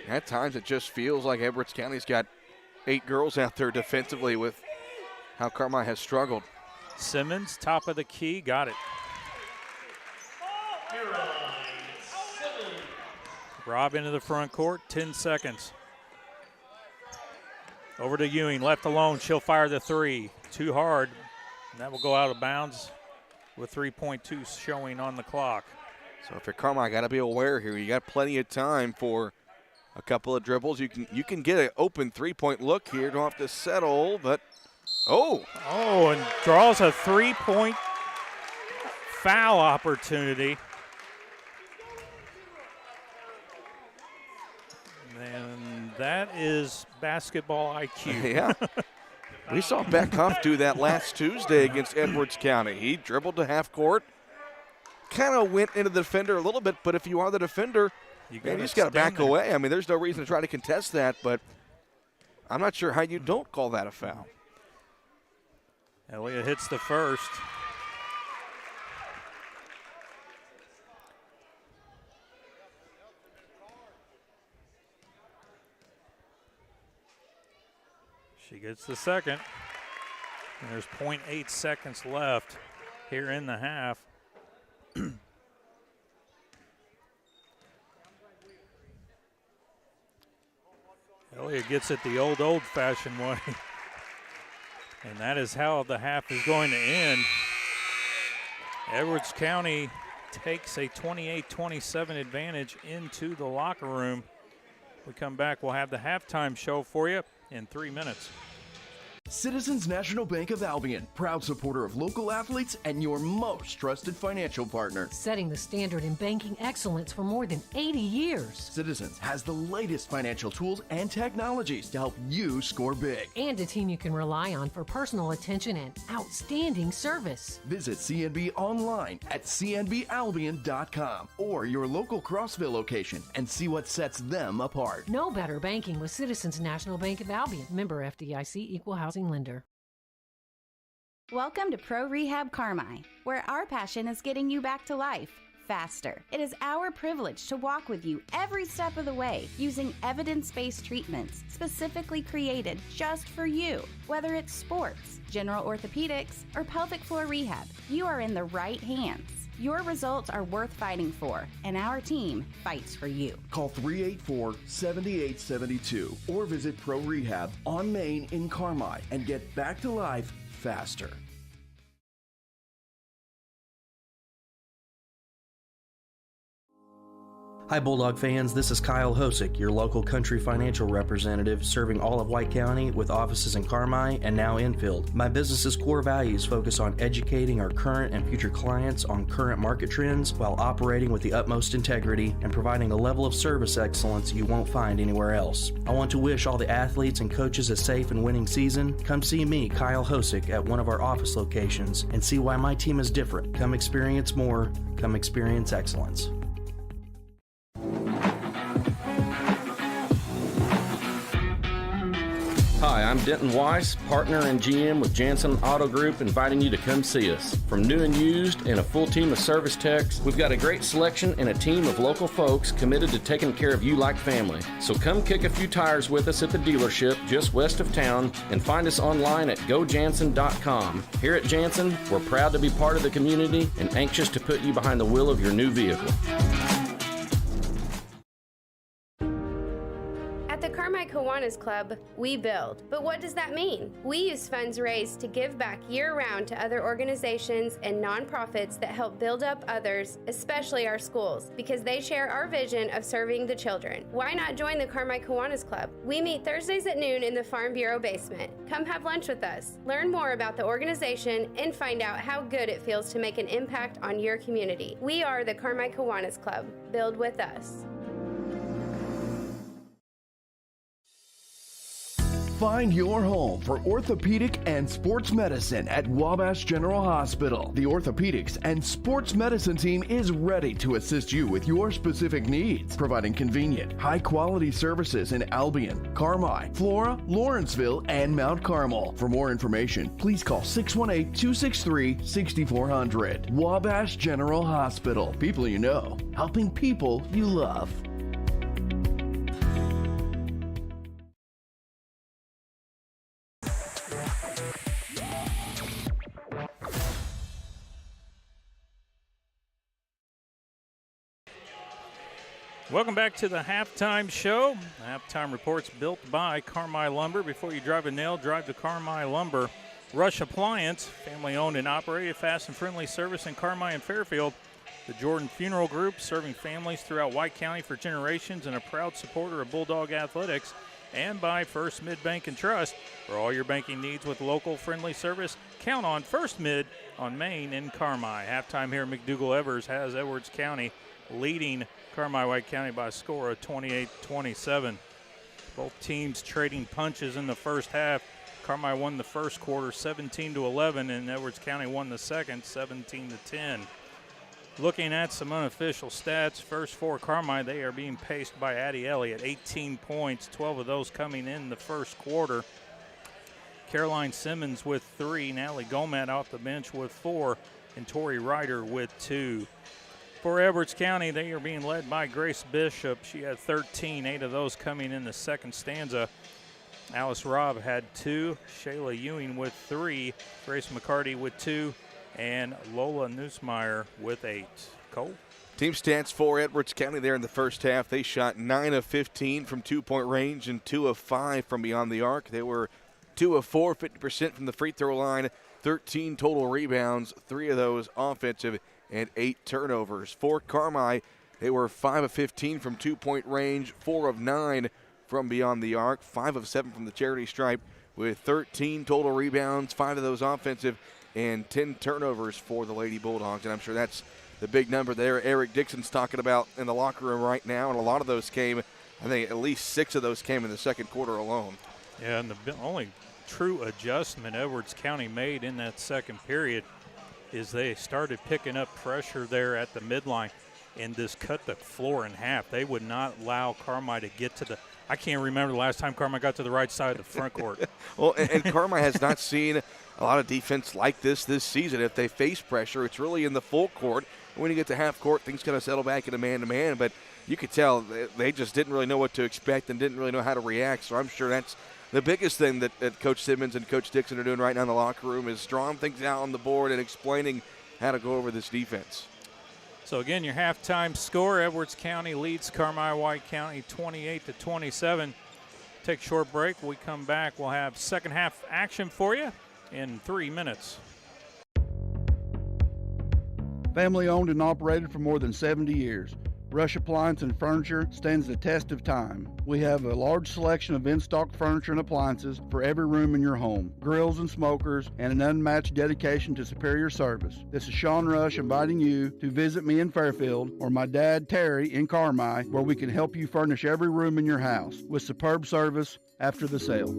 At times it just feels like Edwards County's got 8 girls out there defensively with how Carmi has struggled. Simmons, top of the key, got it. Rob into the front court, 10 seconds. Over to Ewing, left alone, she'll fire the 3. Too hard, and that will go out of bounds with 3.2 showing on the clock. So if you're Carmi, got to be aware here. You got plenty of time for a couple of dribbles. You can get an open 3-point look here. Don't have to settle, but and draws a 3-point foul opportunity. And that is basketball IQ. Yeah. We saw Beckhoff do that last Tuesday against Edwards County. He dribbled to half court, kind of went into the defender a little bit, but if you are the defender, you just got to back away. I mean, there's no reason to try to contest that, but I'm not sure how you don't call that a foul. Elliott hits the first. She gets the second. And there's 0.8 seconds left here in the half. Elliott gets it the old-fashioned way. And that is how the half is going to end. Edwards County takes a 28-27 advantage into the locker room. We come back, we'll have the halftime show for you in 3 minutes. Citizens National Bank of Albion, proud supporter of local athletes and your most trusted financial partner. Setting the standard in banking excellence for more than 80 years. Citizens has the latest financial tools and technologies to help you score big. And a team you can rely on for personal attention and outstanding service. Visit CNB online at cnbalbion.com or your local Crossville location and see what sets them apart. No better banking with Citizens National Bank of Albion. Member FDIC, Equal Housing Lender. Welcome to Pro Rehab Carmi, where our passion is getting you back to life faster. It is our privilege to walk with you every step of the way using evidence-based treatments specifically created just for you. Whether it's sports, general orthopedics, or pelvic floor rehab, you are in the right hands. Your results are worth fighting for, and our team fights for you. Call 384-7872 or visit Pro Rehab on Main in Carmi and get back to life faster. Hi Bulldog fans, this is Kyle Hosick, your local country financial representative serving all of White County with offices in Carmi and now Enfield. My business's core values focus on educating our current and future clients on current market trends while operating with the utmost integrity and providing a level of service excellence you won't find anywhere else. I want to wish all the athletes and coaches a safe and winning season. Come see me, Kyle Hosick, at one of our office locations and see why my team is different. Come experience more. Come experience excellence. Hi, I'm Denton Weiss, partner and GM with Jansen Auto Group, inviting you to come see us. From new and used and a full team of service techs, we've got a great selection and a team of local folks committed to taking care of you like family. So come kick a few tires with us at the dealership just west of town and find us online at gojansen.com. Here at Jansen, we're proud to be part of the community and anxious to put you behind the wheel of your new vehicle. Kiwanis Club, we build. But what does that mean? We use funds raised to give back year-round to other organizations and nonprofits that help build up others, especially our schools, because they share our vision of serving the children. Why not join the Carmi Kiwanis Club? We meet Thursdays at noon in the Farm Bureau basement. Come have lunch with us. Learn more about the organization and find out how good it feels to make an impact on your community. We are the Carmi Kiwanis Club. Build with us. Find your home for orthopedic and sports medicine at Wabash General Hospital. The orthopedics and sports medicine team is ready to assist you with your specific needs, providing convenient, high-quality services in Albion, Carmi, Flora, Lawrenceville, and Mount Carmel. For more information, please call 618-263-6400. Wabash General Hospital. People you know, helping people you love. Welcome back to the halftime show. Halftime reports built by Carmi Lumber. Before you drive a nail, drive to Carmi Lumber. Rush Appliance, family-owned and operated, fast and friendly service in Carmi and Fairfield. The Jordan Funeral Group, serving families throughout White County for generations and a proud supporter of Bulldog Athletics. And by First Mid Bank and Trust. For all your banking needs with local friendly service, count on First Mid on Main in Carmi. Halftime here, McDougal-Evers has Edwards County leading Carmi-White County by a score of 28-27. Both teams trading punches in the first half. Carmi won the first quarter 17-11, and Edwards County won the second 17-10. Looking at some unofficial stats, first for Carmi, they are being paced by Addie Elliott, 18 points, 12 of those coming in the first quarter. Caroline Simmons with 3, Natalie Gomet off the bench with 4, and Tori Ryder with 2. For Edwards County, they are being led by Grace Bishop. She had 13, 8 of those coming in the second stanza. Alice Robb had 2, Shayla Ewing with 3, Grace McCarty with 2, and Lola Neusmeyer with 8. Cole? Team stats for Edwards County there in the first half. They shot 9 of 15 from 2-point range and 2 of 5 from beyond the arc. They were 2 of 4, 50% from the free throw line, 13 total rebounds, 3 of those offensive, and 8 turnovers. For Carmi, they were 5 of 15 from 2-point range, 4 of 9 from beyond the arc, 5 of 7 from the charity stripe, with 13 total rebounds, 5 of those offensive, and 10 turnovers for the Lady Bulldogs. And I'm sure that's the big number there Eric Dixon's talking about in the locker room right now, and a lot of those came, I think at least 6 of those came in the second quarter alone. Yeah, and the only true adjustment Edwards County made in that second period is they started picking up pressure there at the midline and just cut the floor in half. They would not allow Carmi to get to the – I can't remember the last time Carmi got to the right side of the front court. Well, and Carmi has not seen a lot of defense like this season. If they face pressure, it's really in the full court. When you get to half court, things kind of settle back into man-to-man, but you could tell they just didn't really know what to expect and didn't really know how to react, so I'm sure that's the biggest thing that Coach Simmons and Coach Dixon are doing right now in the locker room is drawing things out on the board and explaining how to go over this defense. So, again, your halftime score, Edwards County leads Carmi-White County 28-27. Take a short break. When we come back, we'll have second half action for you in 3 minutes. Family owned and operated for more than 70 years. Rush Appliance and Furniture stands the test of time. We have a large selection of in-stock furniture and appliances for every room in your home, grills and smokers, and an unmatched dedication to superior service. This is Sean Rush inviting you to visit me in Fairfield or my dad Terry in Carmi, where we can help you furnish every room in your house with superb service after the sale.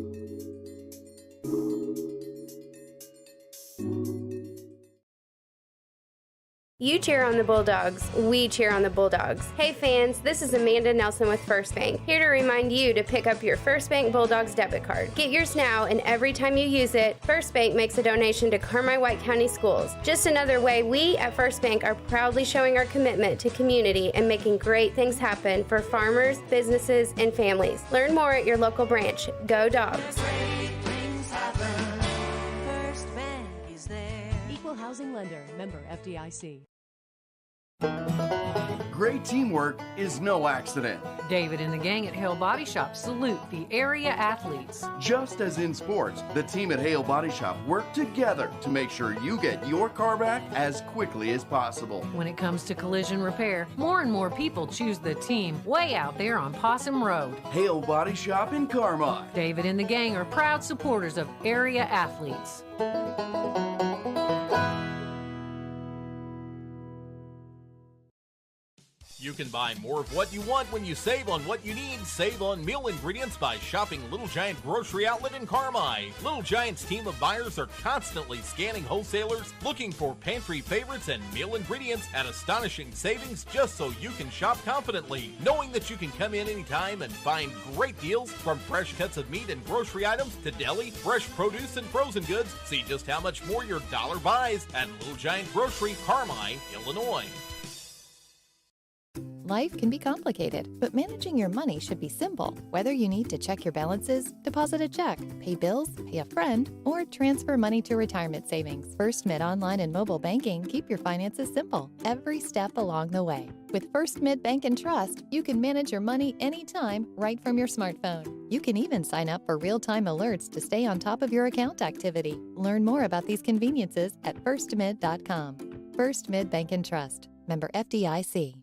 You cheer on the Bulldogs, we cheer on the Bulldogs. Hey fans, this is Amanda Nelson with First Bank, here to remind you to pick up your First Bank Bulldogs debit card. Get yours now, and every time you use it, First Bank makes a donation to Carmi-White County Schools. Just another way we at First Bank are proudly showing our commitment to community and making great things happen for farmers, businesses, and families. Learn more at your local branch. Go Dogs! First Bank is there. Equal housing lender, member FDIC. Great teamwork is no accident. David and the gang at Hale Body Shop salute the area athletes. Just as in sports, the team at Hale Body Shop work together to make sure you get your car back as quickly as possible. When it comes to collision repair, more and more people choose the team way out there on Possum Road. Hale Body Shop in Carmi. David and the gang are proud supporters of area athletes. You can buy more of what you want when you save on what you need. Save on meal ingredients by shopping Little Giant Grocery Outlet in Carmi. Little Giant's team of buyers are constantly scanning wholesalers, looking for pantry favorites and meal ingredients at astonishing savings just so you can shop confidently, knowing that you can come in anytime and find great deals from fresh cuts of meat and grocery items to deli, fresh produce, and frozen goods. See just how much more your dollar buys at Little Giant Grocery, Carmi, Illinois. Life can be complicated, but managing your money should be simple. Whether you need to check your balances, deposit a check, pay bills, pay a friend, or transfer money to retirement savings, First Mid Online and Mobile Banking keep your finances simple every step along the way. With First Mid Bank and Trust, you can manage your money anytime right from your smartphone. You can even sign up for real-time alerts to stay on top of your account activity. Learn more about these conveniences at firstmid.com. First Mid Bank and Trust. Member FDIC.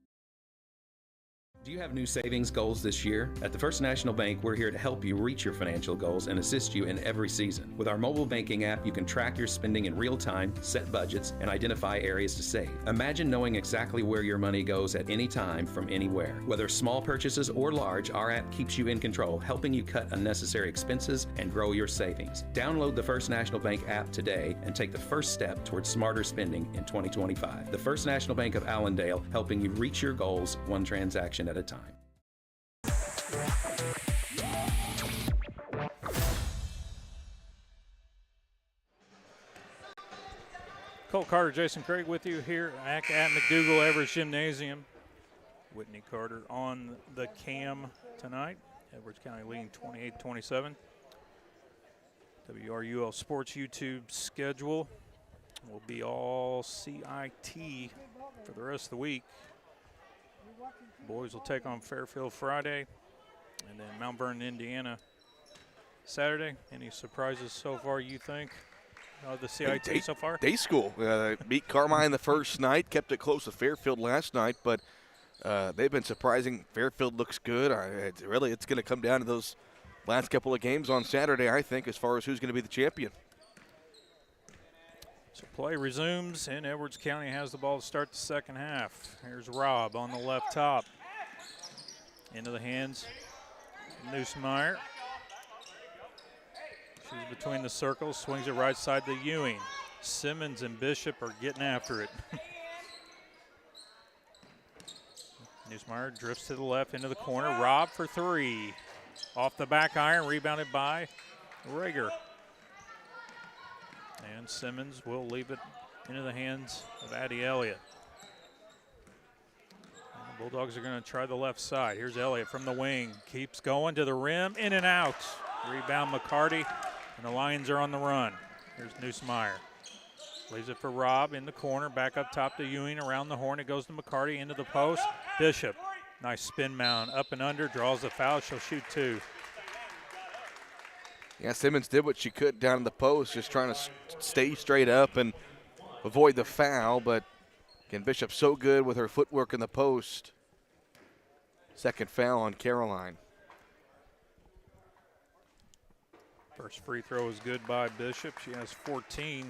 Do you have new savings goals this year? At the First National Bank, we're here to help you reach your financial goals and assist you in every season. With our mobile banking app, you can track your spending in real time, set budgets, and identify areas to save. Imagine knowing exactly where your money goes at any time from anywhere. Whether small purchases or large, our app keeps you in control, helping you cut unnecessary expenses and grow your savings. Download the First National Bank app today and take the first step towards smarter spending in 2025. The First National Bank of Allendale, helping you reach your goals one transaction at a time. Cole Carter, Jason Craig with you here at McDougal Everest Gymnasium. Whitney Carter on the cam tonight. Edwards County leading 28-27. WRUL Sports YouTube schedule will be all CIT for the rest of the week. Boys will take on Fairfield Friday, and then Mount Vernon, Indiana, Saturday. Any surprises so far, you think, of the CIT so far? Day school. Beat Carmine the first night, kept it close to Fairfield last night, but they've been surprising. Fairfield looks good. It's going to come down to those last couple of games on Saturday, I think, as far as who's going to be the champion. So play resumes, and Edwards County has the ball to start the second half. Here's Robb on the left top. Into the hands of Neusmeyer. She's between the circles, swings it right side to Ewing. Simmons and Bishop are getting after it. Neusmeyer drifts to the left into the corner. Robb for three. Off the back iron, rebounded by Rager. And Simmons will leave it into the hands of Addie Elliott. And the Bulldogs are going to try the left side. Here's Elliott from the wing. Keeps going to the rim, in and out. Rebound McCarty, and the Lions are on the run. Here's Neusmeyer. Leaves it for Robb in the corner, back up top to Ewing, around the horn. It goes to McCarty, into the post. Bishop, nice spin mound, up and under, draws the foul. She'll shoot two. Yeah, Simmons did what she could down in the post, just trying to stay straight up and avoid the foul. But, again, Bishop's so good with her footwork in the post. Second foul on Caroline. First free throw is good by Bishop. She has 14.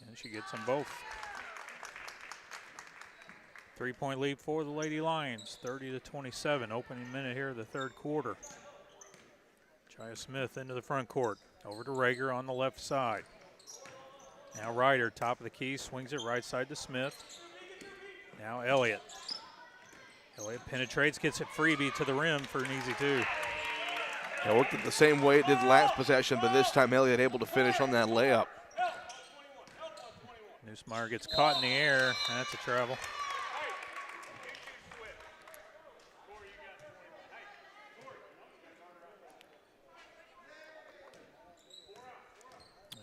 And she gets them both. 3-point lead for the Lady Lions, 30-27. Opening minute here of the third quarter. Jaya Smith into the front court. Over to Rager on the left side. Now Ryder, top of the key, swings it right side to Smith. Now Elliott. Elliott penetrates, gets it freebie to the rim for an easy two. It worked it the same way it did last possession, but this time Elliott able to finish on that layup. Neusmeyer gets caught in the air, and that's a travel.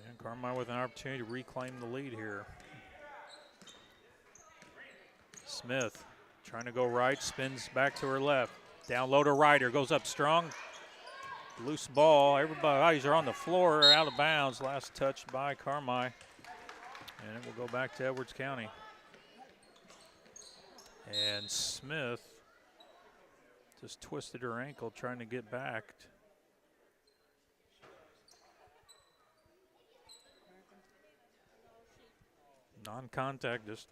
And Carmine with an opportunity to reclaim the lead here. Smith trying to go right, spins back to her left. Down low to Ryder, goes up strong. Loose ball, everybody's are on the floor, out of bounds. Last touched by Carmine. And it will go back to Edwards County. And Smith just twisted her ankle trying to get back. Non-contact, just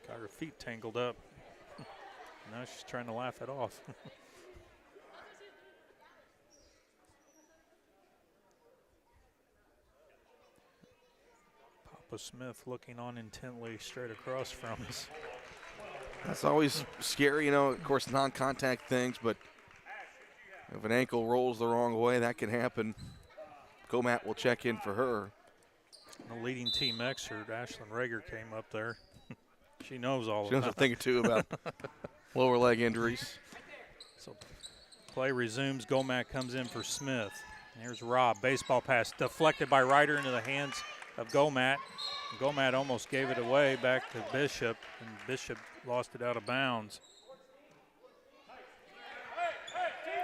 got her feet tangled up. Now she's trying to laugh it off. Papa Smith looking on intently straight across from us. That's always scary, you know, of course, non-contact things, but If an ankle rolls the wrong way, that can happen. Gomat will check in for her. The leading team expert, Ashlyn Rager, came up there. She knows all She knows a thing or two about lower leg injuries. So play resumes. Gomat comes in for Smith. Here's Robb. Baseball pass deflected by Ryder into the hands of Gomat. Gomat almost gave it away back to Bishop, and Bishop lost it out of bounds.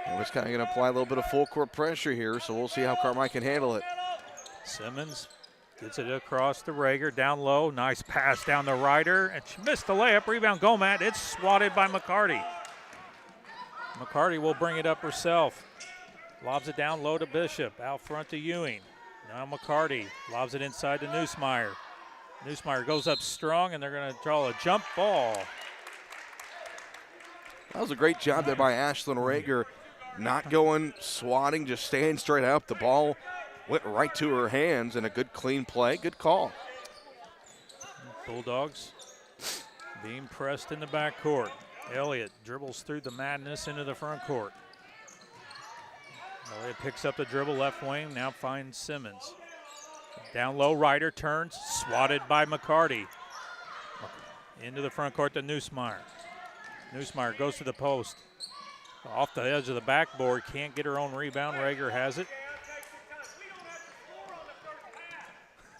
And we're just kind of going to apply a little bit of full court pressure here, so we'll see how Carmi can handle it. Simmons gets it across to Rager, down low. Nice pass down to Ryder, and she missed the layup. Rebound Gomat. It's swatted by McCarty. McCarty will bring it up herself. Lobs it down low to Bishop. Out front to Ewing. Now McCarty lobs it inside to Neusmeyer. Neusmeyer goes up strong, and they're going to draw a jump ball. That was a great job there by Ashlyn Rager. Not going swatting, just staying straight up. The ball went right to her hands, and a good clean play. Good call. Bulldogs being pressed in the backcourt. Elliott dribbles through the madness into the front court. Elliott picks up the dribble left wing, now finds Simmons. Down low, Ryder turns, swatted by McCarty. Into the front court to Neusmeyer. Neusmeyer goes to the post. Off the edge of the backboard, can't get her own rebound. Rager has it.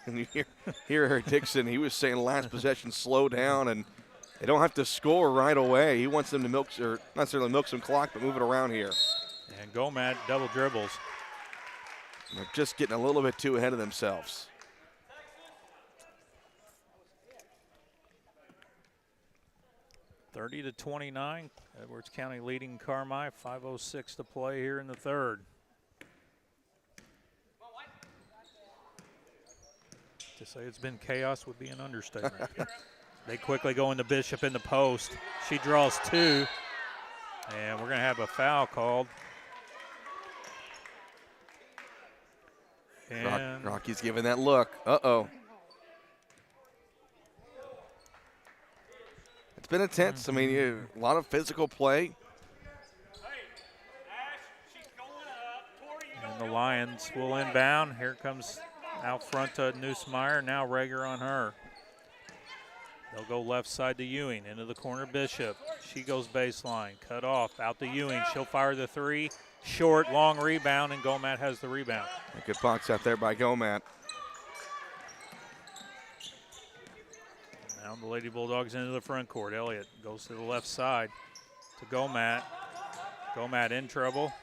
And you hear Eric Dixon, he was saying last possession, slow down, and they don't have to score right away. He wants them to milk, or not necessarily milk some clock, but move it around here. And Gomat double dribbles. They're just getting a little bit too ahead of themselves. (30-29). Edwards County leading Carmi. 5:06 to play here in the third. To say it's been chaos would be an understatement. They quickly go into Bishop in the post. She draws two, and we're going to have a foul called. And Rocky's giving that look. Uh-oh. It's been intense. I mean, a lot of physical play. And the Lions will inbound. Here comes out front to Neusmeyer. Now Rager on her. They'll go left side to Ewing. Into the corner, Bishop. She goes baseline. Cut off. Out to Ewing. She'll fire the three. Short, long rebound, and Gomat has the rebound. A good box out there by Gomat. Now the Lady Bulldogs into the front court. Elliott goes to the left side to Gomat. Gomat in trouble,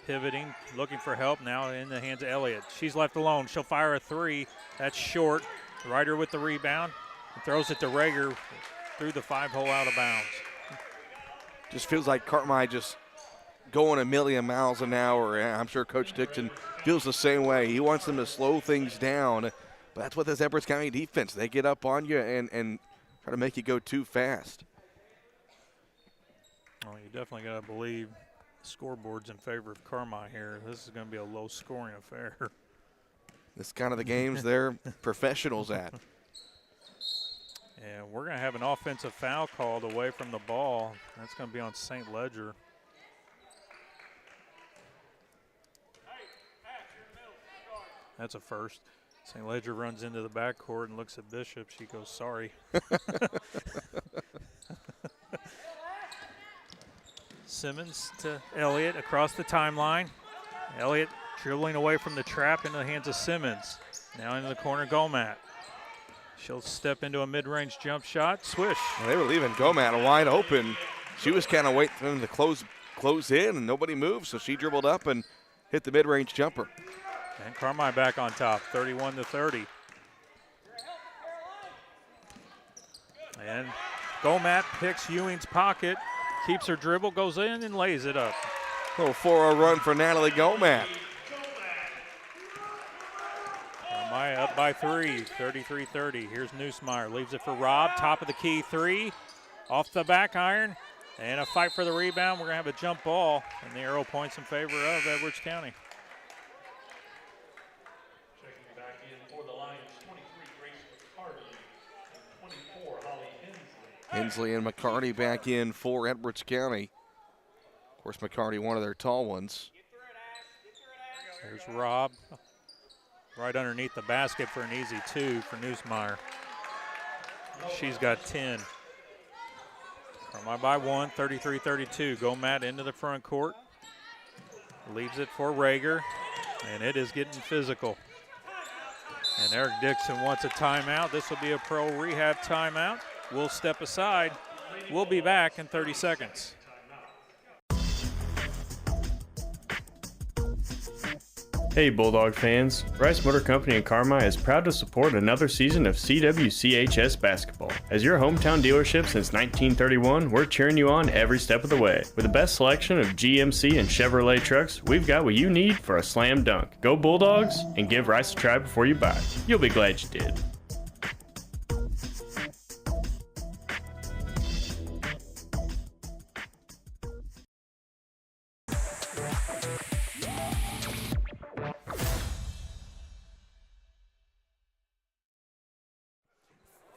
pivoting, looking for help. Now in the hands of Elliott. She's left alone. She'll fire a three. That's short. Ryder with the rebound. And throws it to Rager through the 5-hole out of bounds. Just feels like Carmi just going a million miles an hour. I'm sure Coach Dixon feels the same way. He wants them to slow things down, but that's what this Edwards County defense, they get up on you and try to make you go too fast. Well, you definitely got to believe the scoreboard's in favor of Carmi here. This is going to be a low-scoring affair. This is kind of the games they're professionals at. And we're going to have an offensive foul called away from the ball. That's going to be on St. Ledger. That's a first. St. Ledger runs into the backcourt and looks at Bishop. She goes, sorry. Simmons to Elliott across the timeline. Elliott dribbling away from the trap into the hands of Simmons. Now into the corner, Gomat. She'll step into a mid-range jump shot. Swish. Well, they were leaving Gomat wide open. She was kind of waiting for them to close in, and nobody moved, so she dribbled up and hit the mid-range jumper. And Carmi back on top, 31-30. And Gomat picks Ewing's pocket, keeps her dribble, goes in and lays it up. Little 4-0 run for Natalie Gomat. Carmi up by 3, 33-30. Here's Neusmeyer, leaves it for Robb, top of the key three, off the back iron, and a fight for the rebound. We're going to have a jump ball, and the arrow points in favor of Edwards County. Hensley and McCarty back in for Edwards County. Of course, McCarty, one of their tall ones. There's Robb right underneath the basket for an easy 2 for Neusmeyer. She's got 10. Carmi by 1, 33-32. Gomat into the front court. Leaves it for Rager, and it is getting physical. And Eric Dixon wants a timeout. This will be a pro rehab timeout. We'll step aside. We'll be back in 30 seconds. Hey Bulldog fans, Rice Motor Company in Carmi is proud to support another season of CWCHS basketball. As your hometown dealership since 1931, we're cheering you on every step of the way. With the best selection of GMC and Chevrolet trucks, we've got what you need for a slam dunk. Go Bulldogs and give Rice a try before you buy. You'll be glad you did.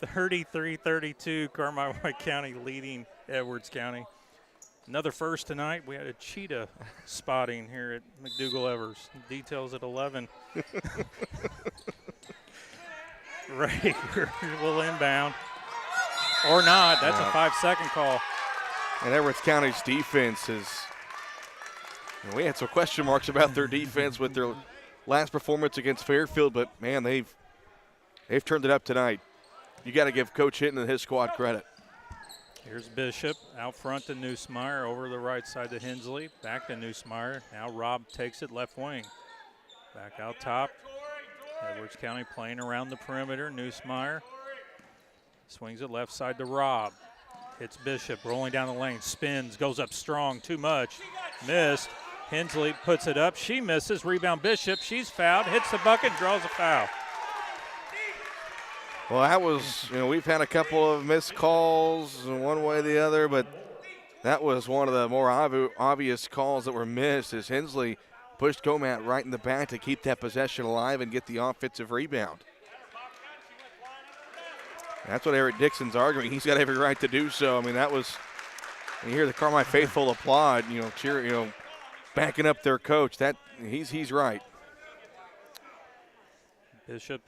The 33-32, Carmi-White County leading Edwards County. Another first tonight. We had a cheetah spotting here at McDougal-Evers. Details at 11. Rager will inbound. Or not. That's a 5-second call. And Edwards County's defense is, we had some question marks about their defense with their last performance against Fairfield, but man, they've turned it up tonight. You got to give Coach Hinton and his squad credit. Here's Bishop out front to Neusmeyer, over the right side to Hensley, back to Neusmeyer. Now Robb takes it left wing. Back out top. Edwards County playing around the perimeter. Neusmeyer swings it left side to Robb. Hits Bishop, rolling down the lane, spins, goes up strong, too much. Missed. Hensley puts it up. She misses. Rebound Bishop. She's fouled, hits the bucket, draws a foul. Well, that was, we've had a couple of missed calls one way or the other, but that was one of the more obvious calls that were missed as Hensley pushed Gomat right in the back to keep that possession alive and get the offensive rebound. That's what Eric Dixon's arguing. He's got every right to do so. I mean, that was, when you hear the Carmi faithful applaud, cheer, backing up their coach. That he's right. Bishop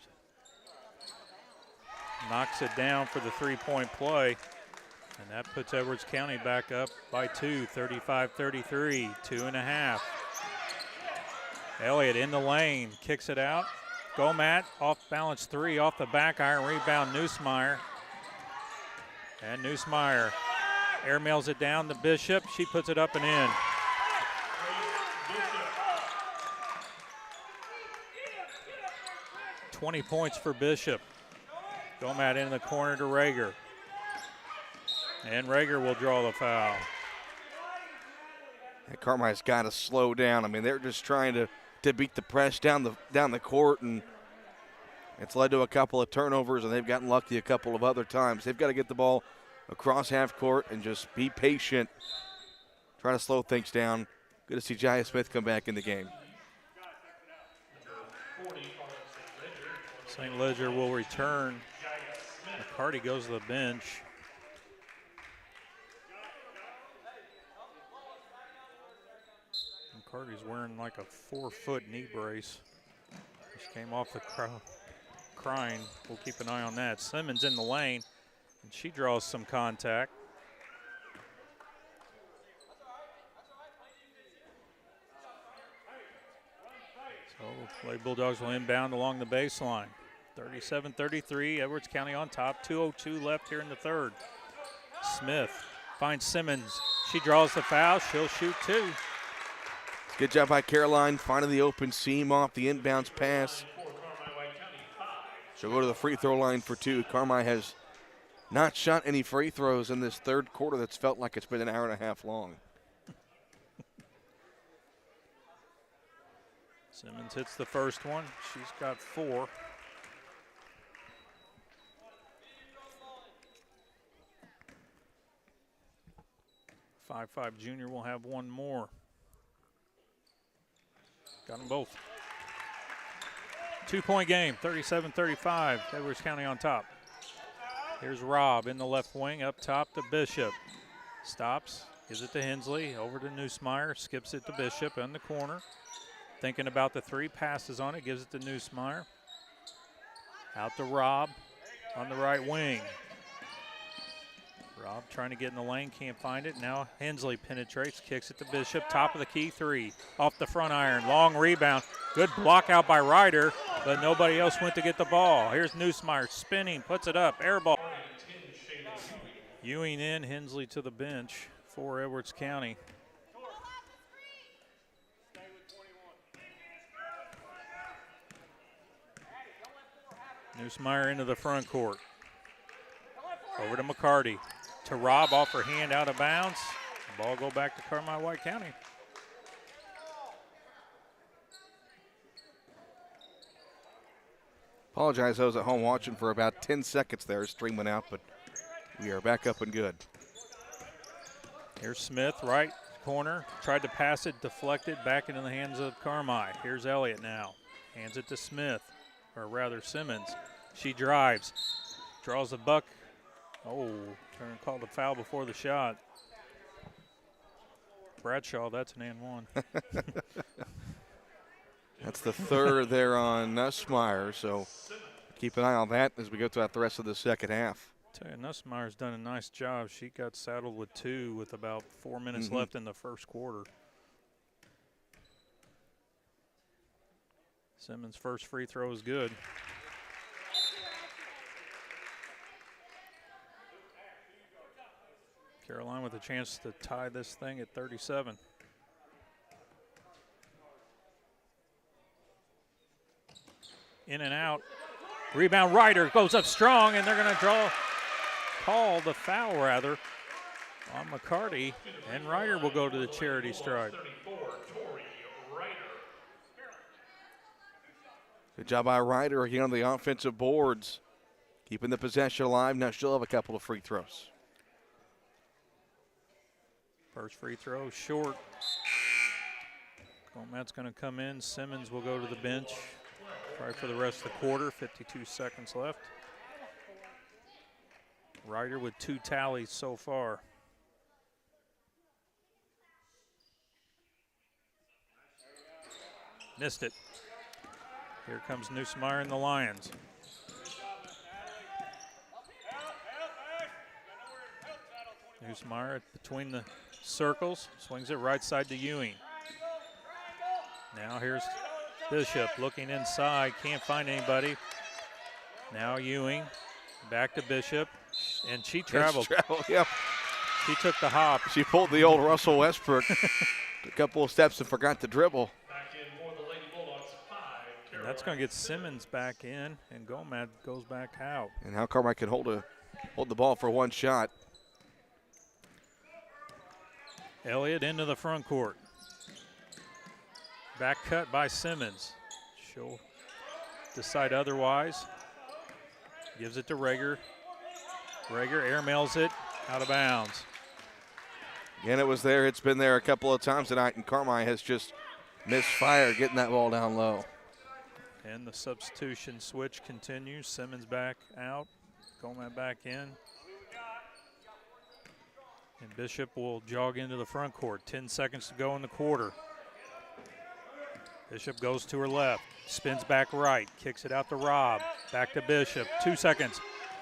knocks it down for the three-point play, and that puts Edwards County back up by 2, 35-33, 2.5. Elliott in the lane, kicks it out. Gomat, off-balance 3, off the back iron, rebound Neusmeyer. And Neusmeyer airmails it down to Bishop. She puts it up and in. $20 points for Bishop. Gomat in the corner to Rager. And Rager will draw the foul. And Carmi's got to slow down. I mean, they're just trying to beat the press down the court, and it's led to a couple of turnovers, and they've gotten lucky a couple of other times. They've got to get the ball across half court and just be patient, try to slow things down. Good to see Jaya Smith come back in the game. St. Ledger will return. McCarty goes to the bench. McCarty's wearing like a 4-foot knee brace. Just came off the crying. We'll keep an eye on that. Simmons in the lane, and she draws some contact. So Lady Bulldogs will inbound along the baseline. 37-33, Edwards County on top. 2:02 left here in the third. Smith finds Simmons. She draws the foul. She'll shoot 2. Good job by Caroline finding the open seam off the inbounds pass. She'll go to the free throw line for 2. Carmi has not shot any free throws in this third quarter that's felt like it's been an hour and a half long. Simmons hits the first one. She's got 4. .55 junior will have one more. Got them both. 2-point game, 37-35. Edwards County on top. Here's Robb in the left wing, up top to Bishop. Stops, Gives it to Hensley, over to Neusmeyer, skips it to Bishop in the corner. Thinking about the three, passes on it, gives it to Neusmeyer. Out to Robb on the right wing. Robb trying to get in the lane, can't find it. Now Hensley penetrates, kicks it to Bishop, top of the key three. Off the front iron, long rebound. Good block out by Ryder, but nobody else went to get the ball. Here's Neusmeyer spinning, puts it up, air ball. Ewing in, Hensley to the bench for Edwards County. Neusmeyer into the front court. Over to McCarty. To Robb, off her hand, out of bounds. The ball go back to Carmi-White County. Apologize those at home watching for about 10 seconds there. Stream went out, but we are back up and good. Here's Smith, right corner. Tried to pass it, deflected, back into the hands of Carmi. Here's Elliott now. Hands it to Smith, or rather Simmons. She drives, draws the buck. Oh, called a foul before the shot. Bradshaw, that's an and one. That's the third there on Nussmeier, so keep an eye on that as we go throughout the rest of the second half. Tell you, Nussmeier's done a nice job. She got saddled with two with about 4 minutes left in the first quarter. Simmons' first free throw is good. Caroline with a chance to tie this thing at 37. In and out. Rebound, Ryder goes up strong, and they're going to call the foul rather on McCarty, and Ryder will go to the charity stripe. Good job by Ryder again on the offensive boards, keeping the possession alive. Now she'll have a couple of free throws. First free throw short. Gomez's going to come in. Simmons will go to the bench probably for the rest of the quarter. 52 seconds left. Ryder with 2 tallies so far. Missed it. Here comes Neusmeyer and the Lions. Neusmeyer between the circles, swings it right side to Ewing. Now here's Bishop looking inside, can't find anybody. Now Ewing, back to Bishop, and she traveled. Yep. She took the hop. She pulled the old Russell Westbrook. A couple of steps and forgot to dribble. And that's going to get Simmons back in, and Gomez goes back out. And how Carmi can hold the ball for one shot. Elliott into the front court. Back cut by Simmons. She'll decide otherwise. Gives it to Rager. Rager airmails it out of bounds. Again, it was there. It's been there a couple of times tonight, and Carmi has just misfired getting that ball down low. And the substitution switch continues. Simmons back out. Gomez back in. And Bishop will jog into the front court. 10 seconds to go in the quarter. Bishop goes to her left, spins back right, kicks it out to Robb. Back to Bishop, 2 seconds.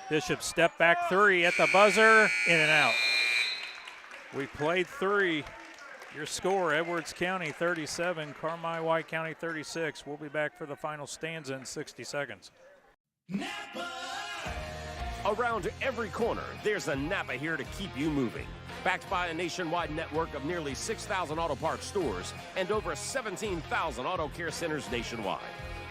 Bishop step back three at the buzzer, in and out. We played three. Your score, Edwards County 37, Carmi-White County 36. We'll be back for the final stanza in 60 seconds. Around every corner, there's a Napa here to keep you moving. Backed by a nationwide network of nearly 6,000 auto parts stores and over 17,000 auto care centers nationwide.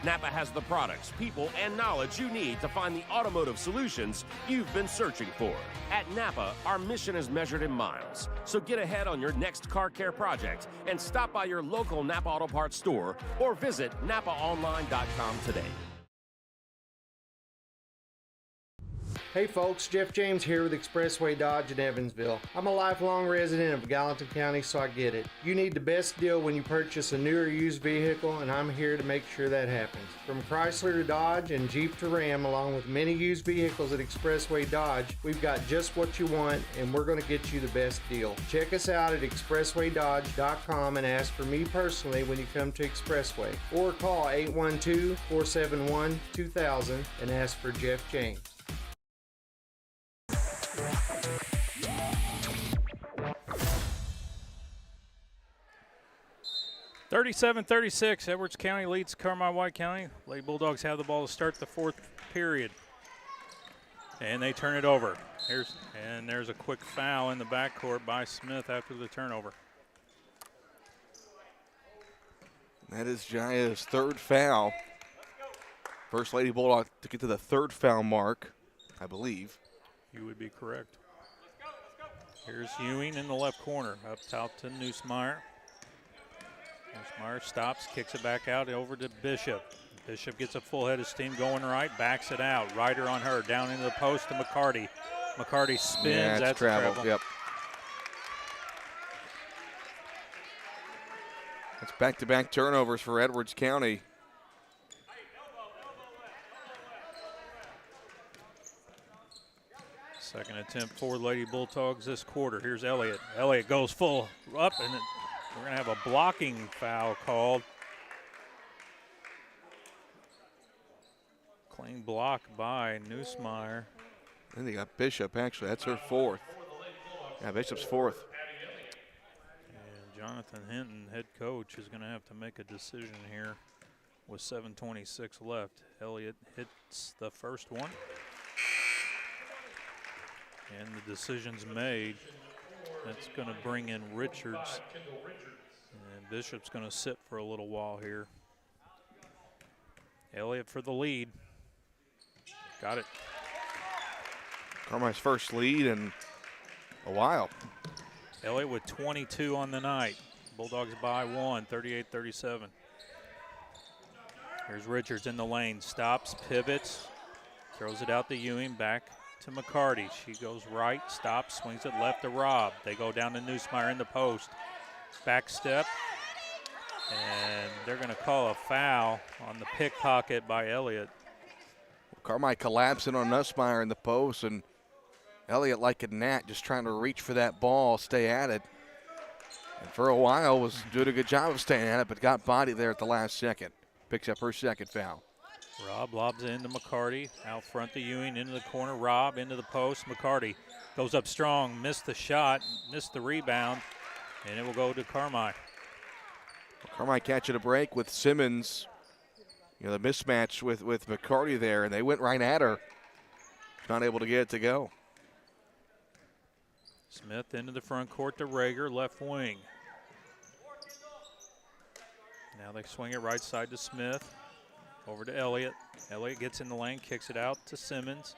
Napa has the products, people, and knowledge you need to find the automotive solutions you've been searching for. At Napa, our mission is measured in miles. So get ahead on your next car care project and stop by your local Napa Auto Parts store or visit NapaOnline.com today. Hey folks, Jeff James here with Expressway Dodge in Evansville. I'm a lifelong resident of Gallatin County, so I get it. You need the best deal when you purchase a new or used vehicle, and I'm here to make sure that happens. From Chrysler to Dodge and Jeep to Ram, along with many used vehicles at Expressway Dodge, we've got just what you want, and we're going to get you the best deal. Check us out at expresswaydodge.com and ask for me personally when you come to Expressway, or call 812-471-2000 and ask for Jeff James. 37-36, Edwards County leads Carmi-White County. Lady Bulldogs have the ball to start the fourth period. And they turn it over. There's a quick foul in the backcourt by Smith after the turnover. That is Jaya's third foul. First Lady Bulldog to get to the third foul mark, I believe. You would be correct. Here's Ewing in the left corner, up top to Neusmeyer. Neusmeyer stops, kicks it back out over to Bishop. Bishop gets a full head of steam going right, backs it out. Ryder on her, down into the post to McCarty. McCarty spins, yeah, that's travel. travel. Yep. That's back-to-back turnovers for Edwards County. Second attempt for Lady Bulldogs this quarter. Here's Elliott. Elliott goes full up, and we're going to have a blocking foul called. Clean block by Neusmeyer. Then they got Bishop, actually. That's her fourth. Yeah, Bishop's fourth. And Jonathan Hinton, head coach, is going to have to make a decision here with 7:26 left. Elliott hits the first one. And the decision's made. That's going to bring in Richards. And Bishop's going to sit for a little while here. Elliott for the lead. Got it. Carmi's first lead in a while. Elliott with 22 on the night. Bulldogs by one, 38-37. Here's Richards in the lane. Stops, pivots, throws it out to Ewing, back to McCarty. She goes right, stops, swings it left to Robb. They go down to Neusmeyer in the post. Back step, and they're going to call a foul on the pickpocket by Elliott. Carmi collapsing on Neusmeyer in the post, and Elliott like a gnat just trying to reach for that ball, stay at it. And for a while was doing a good job of staying at it, but got bodied there at the last second. Picks up her second foul. Robb lobs it into McCarty, out front to Ewing, into the corner, Robb into the post. McCarty goes up strong, missed the shot, missed the rebound, and it will go to Carmi. Carmi catching a break with Simmons. You know, the mismatch with McCarty there, and they went right at her. Not able to get it to go. Smith into the front court to Rager, left wing. Now they swing it right side to Smith. Over to Elliott. Elliott gets in the lane, kicks it out to Simmons.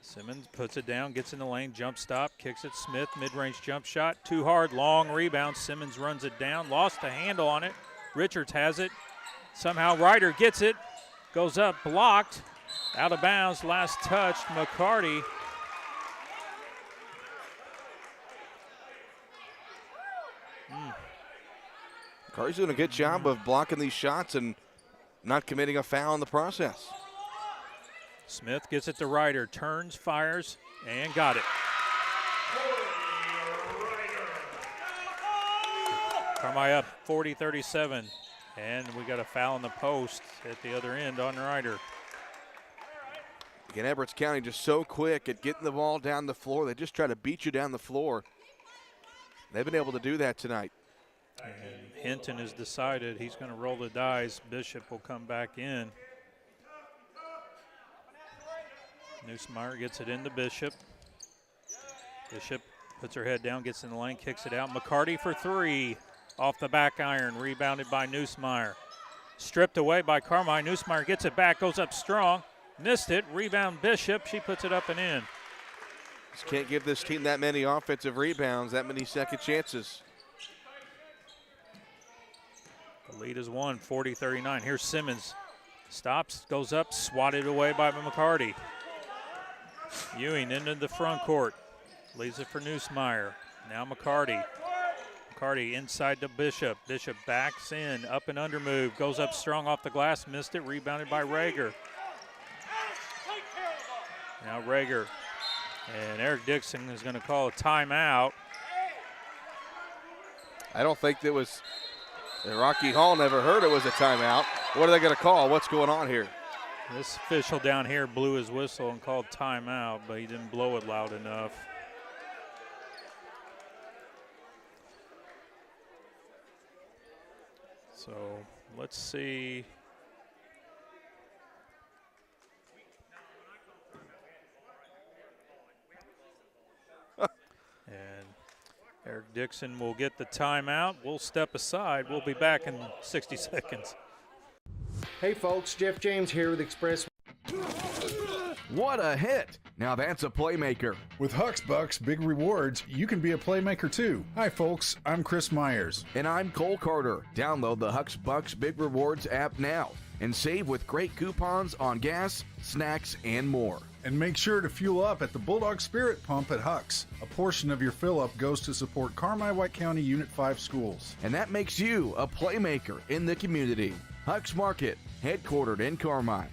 Simmons puts it down, gets in the lane, jump stop, kicks it. Smith, mid-range jump shot, too hard, long rebound. Simmons runs it down, lost the handle on it. Richards has it. Somehow Ryder gets it, goes up, blocked, out of bounds, last touched, McCarty. McCarty's doing a good job of blocking these shots and not committing a foul in the process. Smith gets it to Ryder, turns, fires, and got it. Carmi up 40-37, and we got a foul in the post at the other end on Ryder. Again, Edwards County just so quick at getting the ball down the floor. They just try to beat you down the floor. They've been able to do that tonight. And Hinton has decided he's going to roll the dice. Bishop will come back in. Neusmeyer gets it into Bishop. Bishop puts her head down, gets in the lane, kicks it out. McCarty for three. Off the back iron, rebounded by Neusmeyer. Stripped away by Carmi. Neusmeyer gets it back, goes up strong. Missed it, rebound Bishop. She puts it up and in. Just can't give this team that many offensive rebounds, that many second chances. The lead is 40-39. Here's Simmons. Stops, goes up, swatted away by McCarty. Ewing into the front court. Leaves it for Neusmeyer. Now McCarty. McCarty inside to Bishop. Bishop backs in, up and under move. Goes up strong off the glass, missed it, rebounded by Rager. Now Rager. And Eric Dixon is going to call a timeout. I don't think that was, Rocky Hall never heard it was a timeout. What are they going to call? What's going on here? This official down here blew his whistle and called timeout, but he didn't blow it loud enough. So let's see. And Eric Dixon will get the timeout. We'll step aside. We'll be back in 60 seconds. Hey folks, Jeff James here with Express. What a hit! Now that's a playmaker. With Huck's Bucks Big Rewards, you can be a playmaker too. Hi folks, I'm Chris Myers. And I'm Cole Carter. Download the Huck's Bucks Big Rewards app now and save with great coupons on gas, snacks, and more. And make sure to fuel up at the Bulldog Spirit Pump at Huck's. A portion of your fill-up goes to support Carmi White County Unit 5 schools. And that makes you a playmaker in the community. Huck's Market, headquartered in Carmi.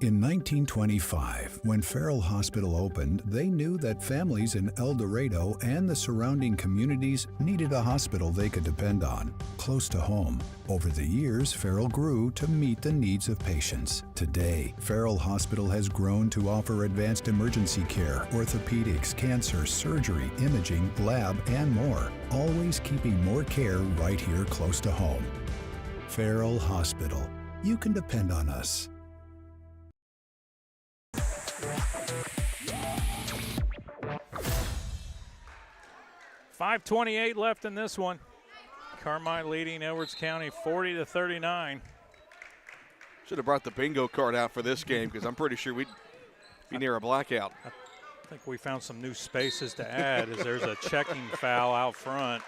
In 1925, when Farrell Hospital opened, they knew that families in El Dorado and the surrounding communities needed a hospital they could depend on, close to home. Over the years, Farrell grew to meet the needs of patients. Today, Farrell Hospital has grown to offer advanced emergency care, orthopedics, cancer, surgery, imaging, lab, and more, always keeping more care right here close to home. Farrell Hospital. You can depend on us. 5:28 left in this one. Carmi leading Edwards County 40-39. Should have brought the bingo card out for this game because I'm pretty sure we'd be near a blackout. I think we found some new spaces to add as there's a checking foul out front.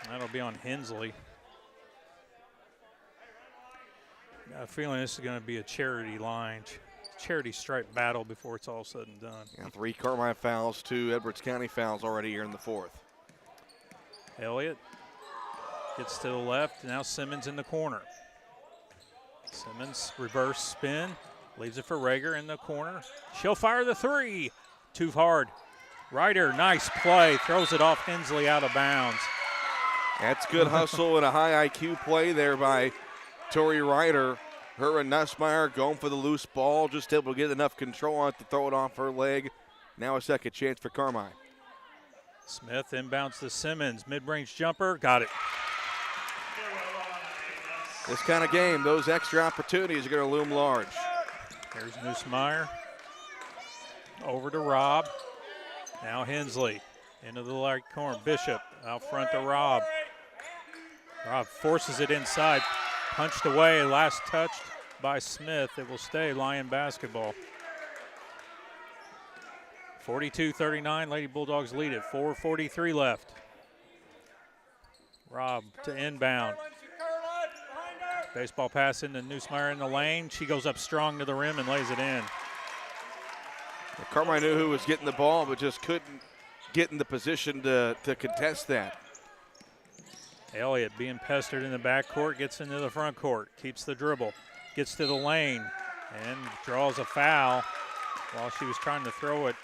That'll be on Hensley. Got a feeling this is going to be a charity line. Charity stripe battle before it's all said and done. Yeah, 3 Carmi fouls, 2 Edwards County fouls already here in the 4th. Elliott gets to the left. Now Simmons in the corner. Simmons reverse spin. Leaves it for Rager in the corner. She'll fire the 3. Too hard. Ryder, nice play. Throws it off Hensley out of bounds. That's good hustle and a high IQ play there by Tori Ryder. Her and Nussmeyer going for the loose ball, just able to get enough control on it to throw it off her leg. Now a second chance for Carmi. Smith inbounds to Simmons. Mid-range jumper, got it. This kind of game, those extra opportunities are going to loom large. Here's Nussmeyer. Over to Robb. Now Hensley into the right corner. Bishop out front to Robb. Robb forces it inside. Punched away, last touched by Smith. It will stay Lion basketball. 42-39, Lady Bulldogs lead it. 4:43 left. Robb to inbound. Baseball pass into Nussmeyer in the lane. She goes up strong to the rim and lays it in. Carmi knew who was getting the ball, but just couldn't get in the position to contest that. Elliott being pestered in the backcourt, gets into the front court, keeps the dribble, gets to the lane, and draws a foul while she was trying to throw it.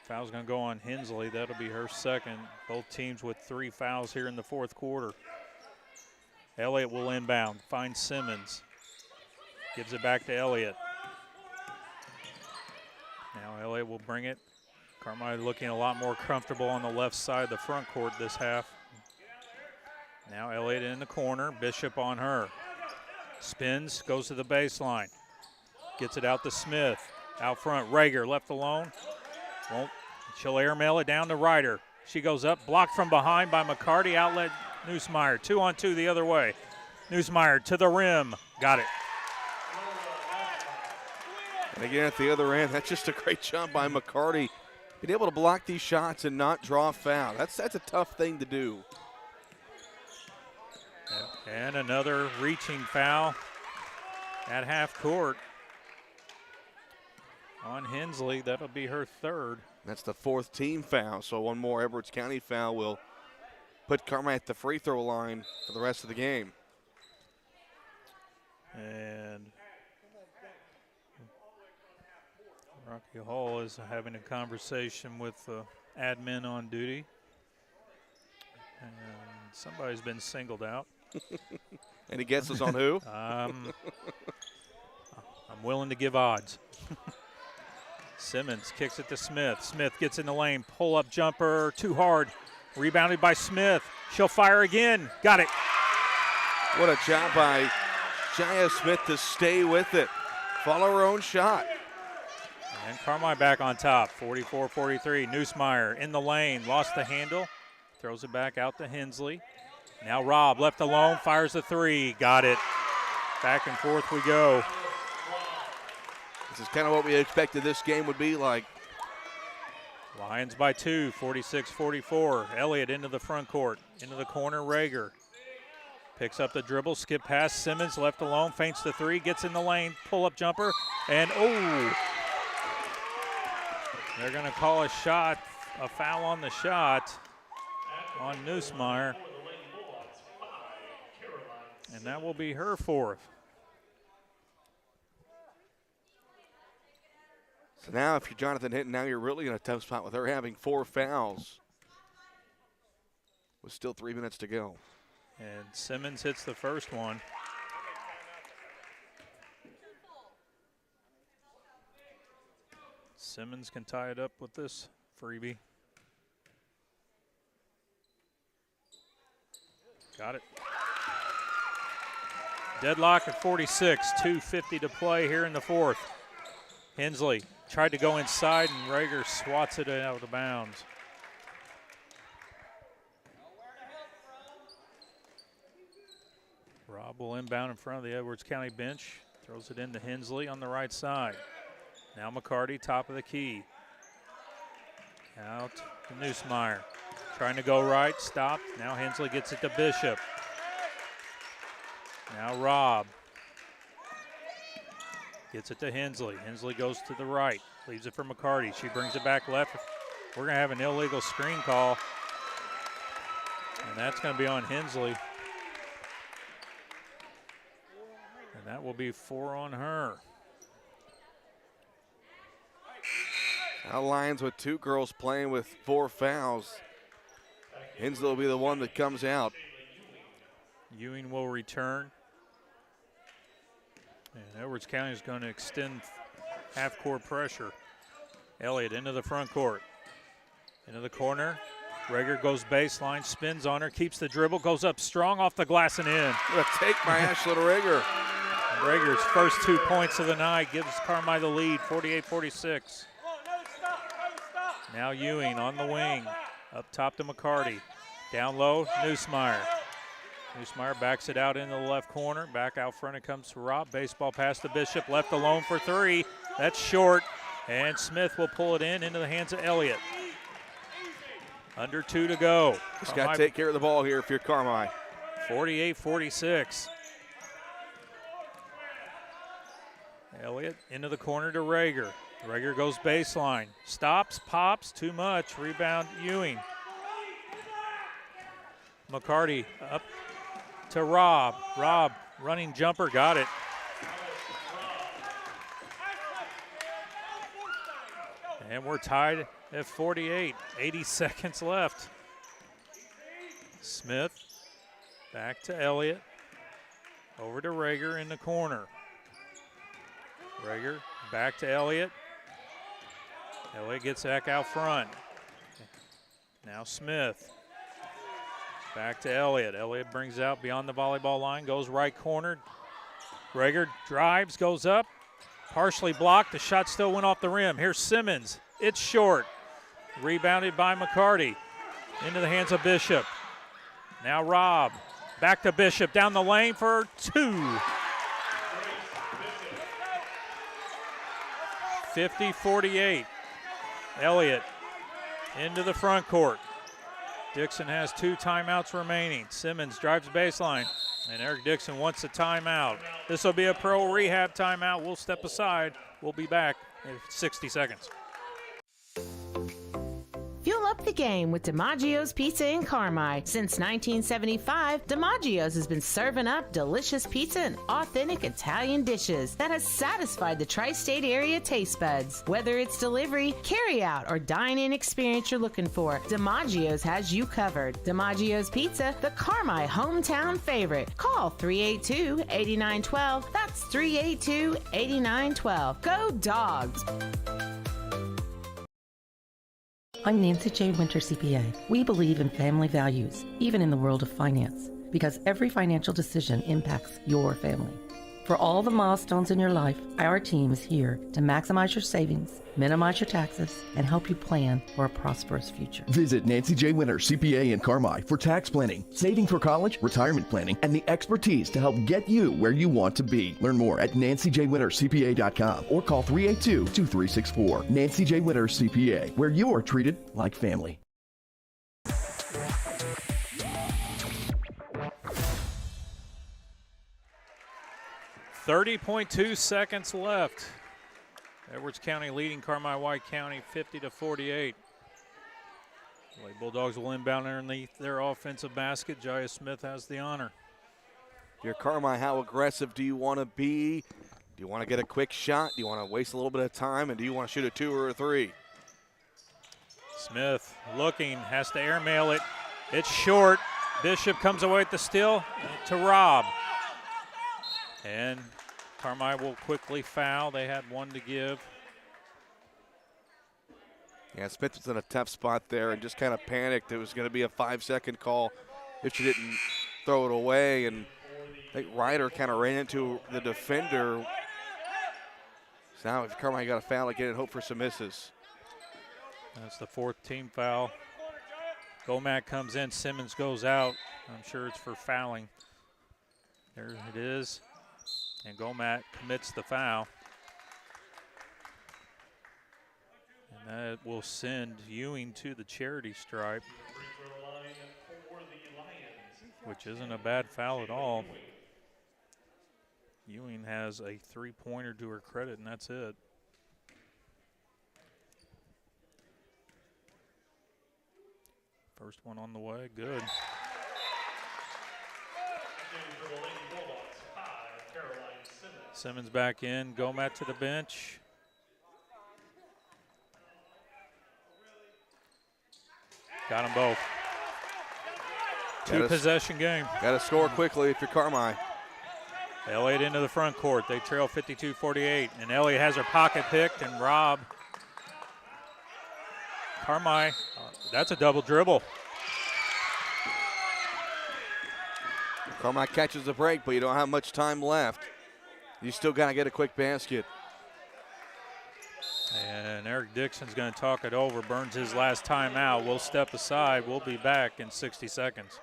Foul's going to go on Hensley. That'll be her second. Both teams with 3 fouls here in the 4th quarter. Elliott will inbound, finds Simmons, gives it back to Elliott. Now Elliott will bring it. Carmi looking a lot more comfortable on the left side of the front court this half. Now Elliott in the corner, Bishop on her. Spins, goes to the baseline. Gets it out to Smith. Out front, Rager left alone. Won't. She'll airmail it down to Ryder. She goes up, blocked from behind by McCarty, outlet Nussmeyer. 2-on-2 the other way. Nussmeyer to the rim, got it. And again, at the other end, that's just a great jump by McCarty. Being able to block these shots and not draw a foul. That's a tough thing to do. And another reaching foul at half court on Hensley. That'll be her third. That's the fourth team foul, so one more Edwards County foul will put Carmi at the free throw line for the rest of the game. And Rocky Hall is having a conversation with admin on duty. And somebody's been singled out. Any guesses on who? I'm willing to give odds. Simmons kicks it to Smith. Smith gets in the lane. Pull-up jumper, too hard. Rebounded by Smith. She'll fire again. Got it. What a job by Jaya Smith to stay with it. Follow her own shot. And Carmi back on top, 44-43. Neusmeyer in the lane, lost the handle. Throws it back out to Hensley. Now Robb left alone, fires the three. Got it. Back and forth we go. This is kind of what we expected this game would be like. Lions by 2, 46-44. Elliott into the front court, into the corner, Rager. Picks up the dribble, skip past Simmons, left alone, feints the three, gets in the lane, pull-up jumper, and they're gonna call a shot, a foul on the shot on Neusmeyer. And that will be her fourth. So now if you're Jonathan Hinton, now you're really in a tough spot with her having 4 fouls. With still 3 minutes to go. And Simmons hits the first one. Simmons can tie it up with this freebie. Got it. Deadlock at 46, 2:50 to play here in the fourth. Hensley tried to go inside and Rager swats it out of bounds. Robb will inbound in front of the Edwards County bench. Throws it into Hensley on the right side. Now McCarty, top of the key. Out to Neusmeyer. Trying to go right, stopped. Now Hensley gets it to Bishop. Now Robb. Gets it to Hensley. Hensley goes to the right. Leaves it for McCarty. She brings it back left. We're going to have an illegal screen call. And that's going to be on Hensley. And that will be 4 on her. Now Lions with 2 girls playing with 4 fouls. Hensley will be the one that comes out. Ewing will return. And Edwards County is going to extend half-court pressure. Elliott into the front court. Into the corner. Rager goes baseline, spins on her, keeps the dribble, goes up strong off the glass and in. What a take by Ashlyn Rager. Rager's first 2 points of the night gives Carmi the lead, 48-46. Now Ewing on the wing. Up top to McCarty. Down low, Neusmeyer. Neusmeyer backs it out into the left corner. Back out front it comes to Robb. Baseball pass to Bishop. Left alone for 3. That's short. And Smith will pull it into the hands of Elliott. Under 2 to go. Just got to take care of the ball here if you're Carmi. 48-46. Elliott into the corner to Rager. Rager goes baseline. Stops, pops, too much. Rebound, Ewing. McCarty up to Robb. Robb, running jumper, got it. And we're tied at 48, 80 seconds left. Smith back to Elliott. Over to Rager in the corner. Rager back to Elliott. Elliott gets back out front. Now Smith. Back to Elliott. Elliott brings it out beyond the volleyball line, goes right corner. Rager drives, goes up, partially blocked. The shot still went off the rim. Here's Simmons. It's short. Rebounded by McCarty. Into the hands of Bishop. Now Robb. Back to Bishop. Down the lane for 2. 50-48. Elliott into the front court. Dixon has 2 timeouts remaining. Simmons drives baseline, and Eric Dixon wants a timeout. This will be a pro rehab timeout. We'll step aside. We'll be back in 60 seconds. Fuel up the game with DiMaggio's Pizza in Carmi. Since 1975, DiMaggio's has been serving up delicious pizza and authentic Italian dishes that has satisfied the tri-state area taste buds. Whether it's delivery, carry-out, or dine-in experience you're looking for, DiMaggio's has you covered. DiMaggio's Pizza, the Carmi hometown favorite. Call 382-8912. That's 382-8912. Go Dogs! I'm Nancy J. Winter, CPA. We believe in family values, even in the world of finance, because every financial decision impacts your family. For all the milestones in your life, our team is here to maximize your savings, minimize your taxes, and help you plan for a prosperous future. Visit Nancy J. Winter, CPA in Carmi for tax planning, saving for college, retirement planning, and the expertise to help get you where you want to be. Learn more at nancyjwintercpa.com or call 382-2364. Nancy J. Winter, CPA, where you are treated like family. 30.2 seconds left. Edwards County leading Carmi-White County 50-48. Lady Bulldogs will inbound underneath their offensive basket. Jaya Smith has the honor. If you're Carmi, how aggressive do you want to be? Do you want to get a quick shot? Do you want to waste a little bit of time? And do you want to shoot a 2 or a 3? Smith looking, has to airmail it. It's short. Bishop comes away with the steal to Rob. And Carmi will quickly foul. They had 1 to give. Yeah, Smith was in a tough spot there and just kind of panicked. It was going to be a 5-second call if she didn't throw it away. And I think Ryder kind of ran into the defender. So now if Carmi got a foul again and hope for some misses. That's the 4th team foul. Gomack comes in, Simmons goes out. I'm sure it's for fouling. There it is. And Gomack commits the foul. And that will send Ewing to the charity stripe, which isn't a bad foul at all. Ewing has a 3-pointer to her credit, and that's it. First one on the way, good. Simmons back in, Gomack to the bench. Got them both. Two-possession game. Got to score quickly if you're Carmi. Elliott into the front court. They trail 52-48, and Elliott has her pocket picked, and Rob. Carmi, that's a double dribble. Carmi catches the break, but you don't have much time left. You still got to get a quick basket. And Eric Dixon's going to talk it over, burns his last timeout. We'll step aside. We'll be back in 60 seconds.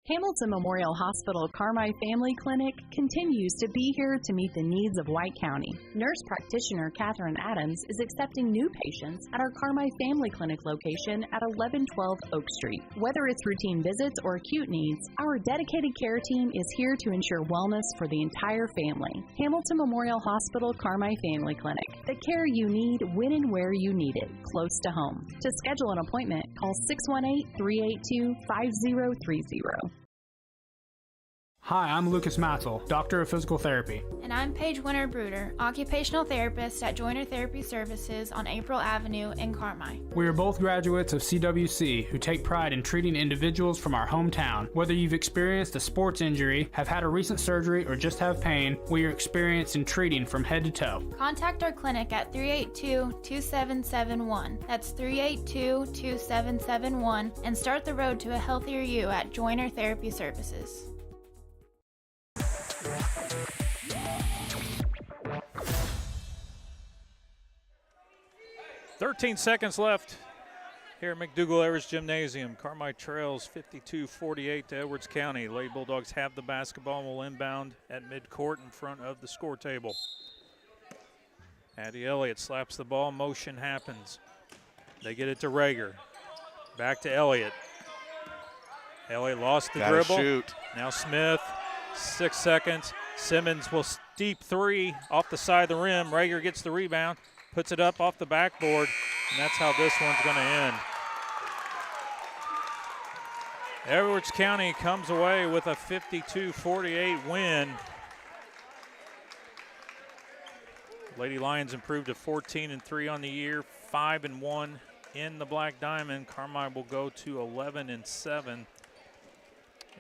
Hamilton Memorial Hospital Carmi Family Clinic continues to be here to meet the needs of White County. Nurse practitioner Catherine Adams is accepting new patients at our Carmi Family Clinic location at 1112 Oak Street. Whether it's routine visits or acute needs, our dedicated care team is here to ensure wellness for the entire family. Hamilton Memorial Hospital Carmi Family Clinic. The care you need when and where you need it, close to home. To schedule an appointment, call 618-382-5030. Hi, I'm Lucas Matzel, Doctor of Physical Therapy. And I'm Paige Winter-Bruder, Occupational Therapist at Joiner Therapy Services on April Avenue in Carmi. We are both graduates of CWC who take pride in treating individuals from our hometown. Whether you've experienced a sports injury, have had a recent surgery, or just have pain, we are experienced in treating from head to toe. Contact our clinic at 382-2771. That's 382-2771, and start the road to a healthier you at Joiner Therapy Services. 13 seconds left here at McDougall-Evers Gymnasium. Carmi trails 52-48 to Edwards County. Lady Bulldogs have the basketball and will inbound at midcourt in front of the score table. Addie Elliott slaps the ball. Motion happens. They get it to Rager. Back to Elliott. Elliott lost the Gotta dribble. shoot. Now Smith, 6 seconds. Simmons will deep three off the side of the rim. Rager gets the rebound, puts it up off the backboard, and that's how this one's going to end. Edwards County comes away with a 52-48 win. Lady Lions improved to 14-3 on the year, 5-1 in the Black Diamond. Carmi will go to 11-7,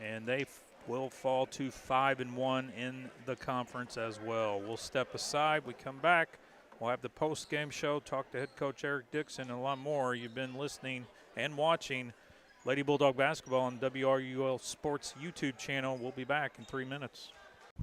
and they will fall to 5-1 in the conference as well. We'll step aside. We come back. We'll have the post-game show, talk to head coach Eric Dixon, and a lot more. You've been listening and watching Lady Bulldog basketball on WRUL Sports YouTube channel. We'll be back in 3 minutes.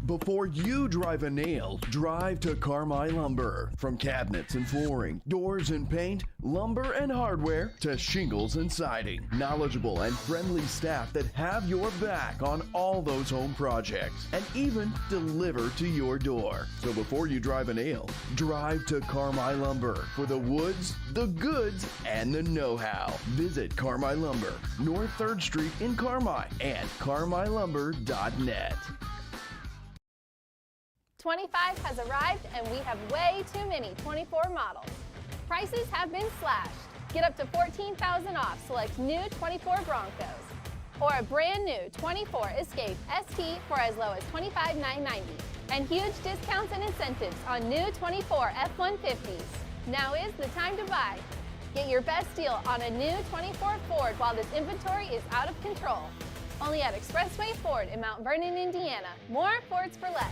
Before you drive a nail, drive to Carmi Lumber. From cabinets and flooring, doors and paint, lumber and hardware, to shingles and siding. Knowledgeable and friendly staff that have your back on all those home projects and even deliver to your door. So before you drive a nail, drive to Carmi Lumber for the woods, the goods, and the know-how. Visit Carmi Lumber, North 3rd Street in Carmi and carmilumber.net. 25 has arrived and we have way too many 24 models. Prices have been slashed. Get up to $14,000 off select new 24 Broncos or a brand new 24 Escape ST for as low as $25,990. And huge discounts and incentives on new 24 F-150s. Now is the time to buy. Get your best deal on a new 24 Ford while this inventory is out of control. Only at Expressway Ford in Mount Vernon, Indiana. More Fords for less.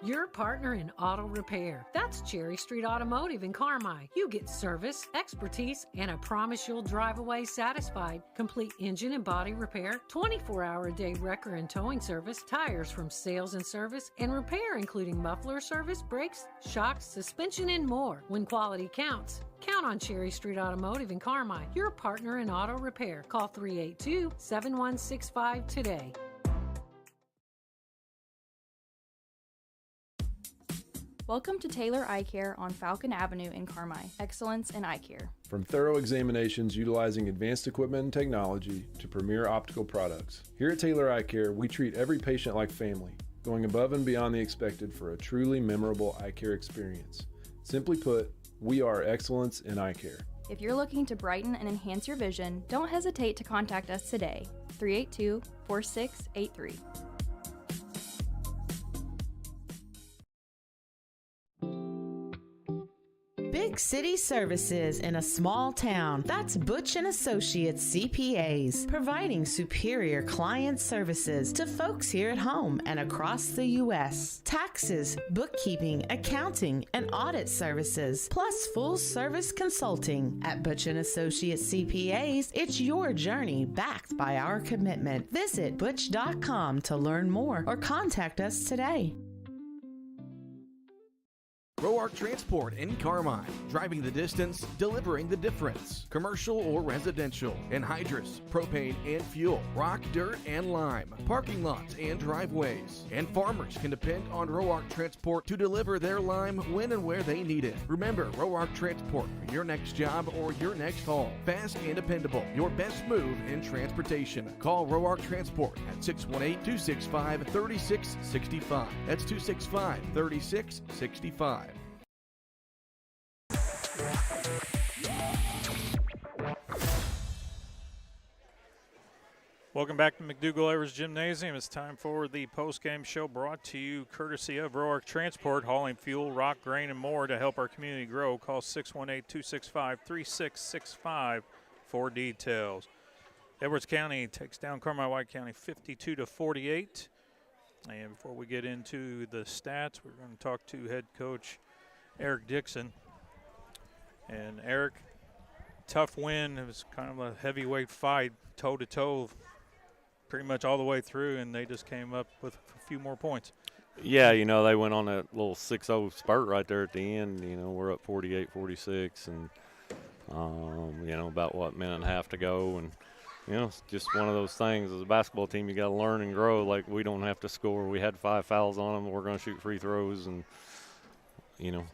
Your partner in auto repair. That's Cherry Street Automotive in Carmi. You get service, expertise, and I promise you'll drive away satisfied. Complete engine and body repair, 24-hour-a-day wrecker and towing service, tires from sales and service, and repair including muffler service, brakes, shocks, suspension, and more. When quality counts, count on Cherry Street Automotive in Carmi. Your partner in auto repair. Call 382-7165 today. Welcome to Taylor Eye Care on Falcon Avenue in Carmi. Excellence in eye care. From thorough examinations utilizing advanced equipment and technology to premier optical products, here at Taylor Eye Care, we treat every patient like family, going above and beyond the expected for a truly memorable eye care experience. Simply put, we are excellence in eye care. If you're looking to brighten and enhance your vision, don't hesitate to contact us today. 382-4683. Big city services in a small town. That's Butch & Associates CPAs, providing superior client services to folks here at home and across the U.S. Taxes, bookkeeping, accounting, and audit services, plus full-service consulting. At Butch & Associates CPAs, it's your journey backed by our commitment. Visit butch.com to learn more or contact us today. Roark Transport in Carmi, driving the distance, delivering the difference. Commercial or residential, anhydrous, propane and fuel, rock, dirt, and lime, parking lots and driveways. And farmers can depend on Roark Transport to deliver their lime when and where they need it. Remember, Roark Transport for your next job or your next haul. Fast and dependable, your best move in transportation. Call Roark Transport at 618-265-3665. That's 265-3665. Welcome back to McDougall-Evers Gymnasium. It's time for the post-game show brought to you courtesy of Roark Transport, hauling fuel, rock, grain, and more to help our community grow. Call 618-265-3665 for details. Edwards County takes down Carmi-White County 52-48. And before we get into the stats, we're going to talk to head coach Eric Dixon. And Eric, tough win. It was kind of a heavyweight fight, toe-to-toe, pretty much all the way through, and they just came up with a few more points. Yeah, you know, they went on that little 6-0 spurt right there at the end. You know, we're up 48-46, and, you know, about, minute and a half to go. And, you know, it's just one of those things. As a basketball team, you got to learn and grow. Like, we don't have to score. We had 5 fouls on them. We're going to shoot free throws. And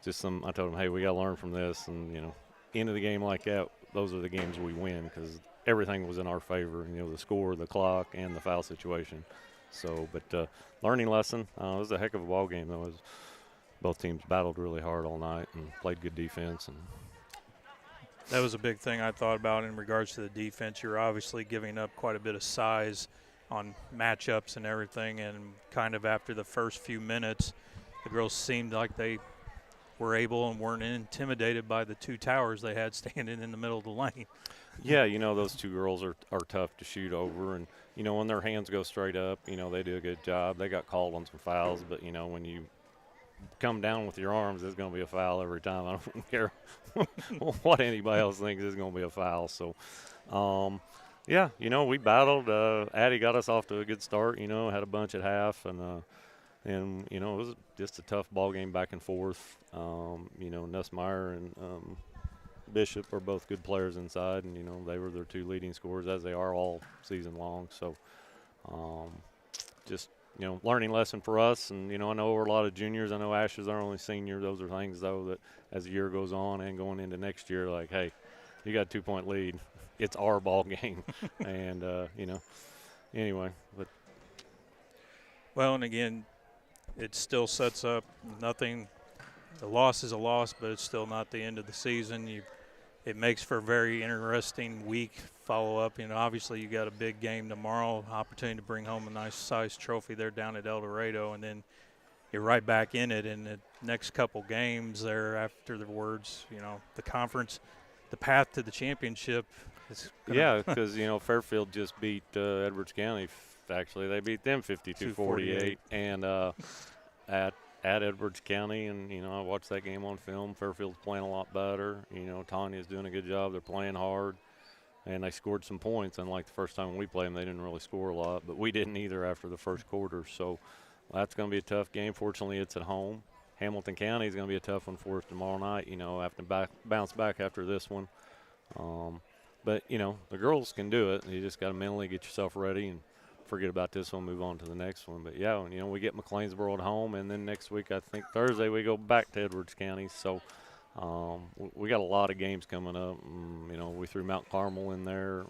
just I told them, hey, we got to learn from this. And, end of the game like that, those are the games we win because everything was in our favor, the score, the clock, and the foul situation. So, but learning lesson, it was a heck of a ball game, though. Both teams battled really hard all night and played good defense. And that was a big thing I thought about in regards to the defense. You're obviously giving up quite a bit of size on matchups and everything, and kind of after the first few minutes, the girls seemed like they were able and weren't intimidated by the two towers they had standing in the middle of the lane. Yeah, those two girls are tough to shoot over, and, when their hands go straight up, they do a good job. They got called on some fouls, but, when you come down with your arms, there's going to be a foul every time. I don't care what anybody else thinks is going to be a foul. So, yeah, we battled. Addie got us off to a good start, had a bunch at half, and it was just a tough ball game back and forth. Nussmeier and Bishop are both good players inside, and, they were their two leading scorers, as they are all season long. So, just learning lesson for us. And, I know we're a lot of juniors. I know Ash is our only senior. Those are things, though, that as the year goes on and going into next year, like, hey, you got a 2-point lead. It's our ball game. And, anyway. But well, and again, it still sets up nothing. The loss is a loss, but it's still not the end of the season. It makes for a very interesting week follow-up. Obviously you got a big game tomorrow, opportunity to bring home a nice-sized trophy there down at El Dorado, and then you're right back in it in the next couple games there afterwards. The conference, the path to the championship is yeah, because, Fairfield just beat Edwards County. Actually, they beat them 52-48, and at Edwards County, and, I watched that game on film. Fairfield's playing a lot better. Tanya's doing a good job. They're playing hard, and they scored some points. Unlike the first time we played them, they didn't really score a lot, but we didn't either after the first quarter. So that's going to be a tough game. Fortunately, it's at home. Hamilton County is going to be a tough one for us tomorrow night, after bounce back after this one. But, the girls can do it. You just got to mentally get yourself ready and forget about this one, move on to the next one. But yeah, we get McLeansboro at home, and then next week, I think Thursday, we go back to Edwards County. So we got a lot of games coming up. We threw Mount Carmel in there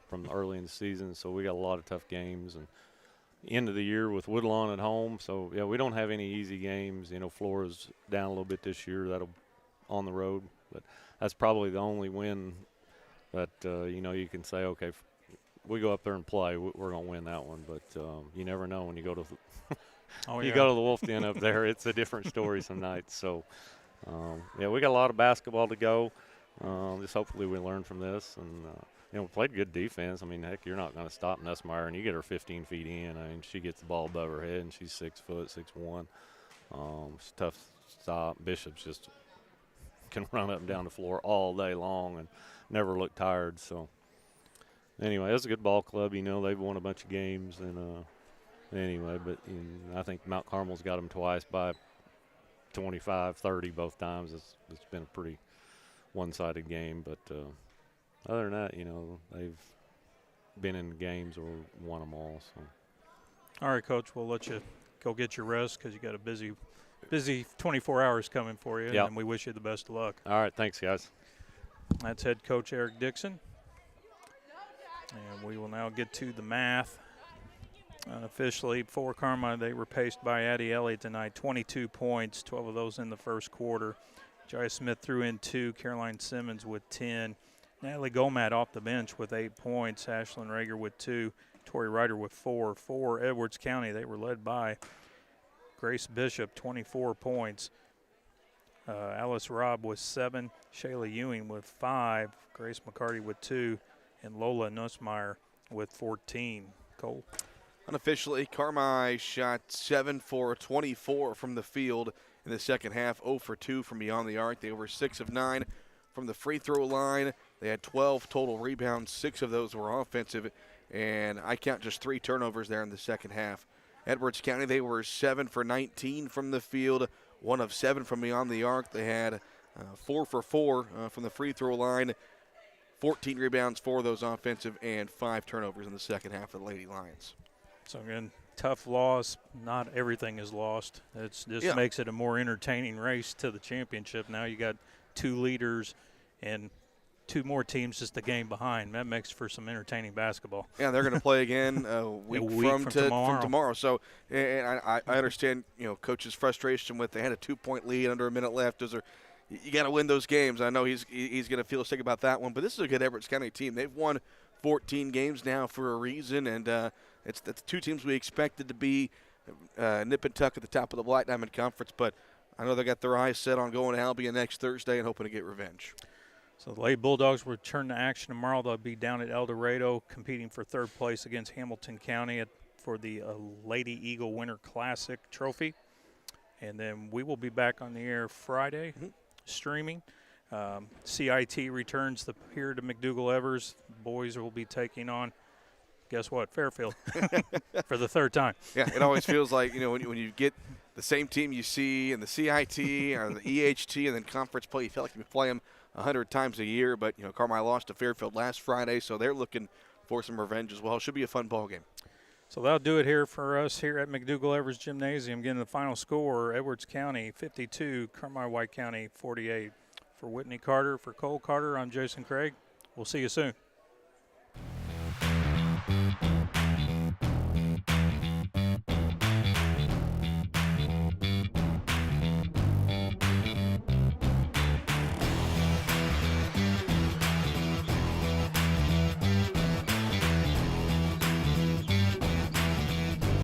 from early in the season, so we got a lot of tough games. And end of the year with Woodlawn at home. So yeah, we don't have any easy games. Flora's down a little bit this year. That'll on the road, but that's probably the only win that you can say, okay, we go up there and play, we're going to win that one. But you never know when you go to you go to the Wolf Den up there. It's a different story some nights. So, yeah, we got a lot of basketball to go. Just hopefully we learn from this. And, we played good defense. I mean, heck, you're not going to stop Nussmeier, and you get her 15 feet in. I mean, she gets the ball above her head, and she's 6 foot, 6'1". It's a tough stop. Bishop's just can run up and down the floor all day long and never look tired. So, anyway, it's a good ball club. They've won a bunch of games. And anyway, but I think Mount Carmel's got them twice by 25-30 both times. It's been a pretty one-sided game. But other than that, they've been in games or won them all. So. All right, Coach, we'll let you go get your rest because you got a busy 24 hours coming for you. Yep. And we wish you the best of luck. All right, thanks, guys. That's head coach Eric Dixon. And we will now get to the math. Officially, for Carmine, they were paced by Addie Elliott tonight, 22 points, 12 of those in the first quarter. Jaya Smith threw in 2, Caroline Simmons with 10. Natalie Gomat off the bench with 8 points, Ashlyn Rager with 2, Tori Ryder with 4. For Edwards County, they were led by Grace Bishop, 24 points. Alice Robb with 7, Shayla Ewing with 5, Grace McCarty with 2, and Lola Nussmeier with 14. Cole. Unofficially, Carmi shot 7 for 24 from the field in the second half, 0 for 2 from beyond the arc. They were 6 of 9 from the free throw line. They had 12 total rebounds. 6 of those were offensive, and I count just 3 turnovers there in the second half. Edwards County, they were 7 for 19 from the field, 1 of 7 from beyond the arc. They had 4 for 4 from the free throw line, 14 rebounds, 4 of those offensive, and 5 turnovers in the second half of the Lady Lions. So, again, tough loss. Not everything is lost. It just makes it a more entertaining race to the championship. Now you got 2 leaders and 2 more teams just a game behind. That makes for some entertaining basketball. Yeah, they're going to play again a week from tomorrow. So, and I understand, Coach's frustration with they had a 2-point lead under a minute left. You got to win those games. I know he's going to feel sick about that one, but this is a good Edwards County team. They've won 14 games now for a reason, and it's the 2 teams we expected to be nip and tuck at the top of the Black Diamond Conference, but I know they got their eyes set on going to Albion next Thursday and hoping to get revenge. So the Lady Bulldogs will return to action tomorrow. They'll be down at El Dorado competing for 3rd place against Hamilton County for the Lady Eagle Winter Classic trophy. And then we will be back on the air Friday streaming. CIT returns here to McDougall-Evers. Boys will be taking on, guess what, Fairfield for the 3rd time. Yeah, it always feels like, when you get the same team you see in the CIT or the EHT and then conference play, you feel like you play them 100 times a year. But, Carmi lost to Fairfield last Friday, so they're looking for some revenge as well. It should be a fun ball game. So that'll do it here for us here at McDougall-Evers Gymnasium. Again, the final score, Edwards County 52, Carmi-White County 48. For Whitney Carter, for Cole Carter, I'm Jason Craig. We'll see you soon.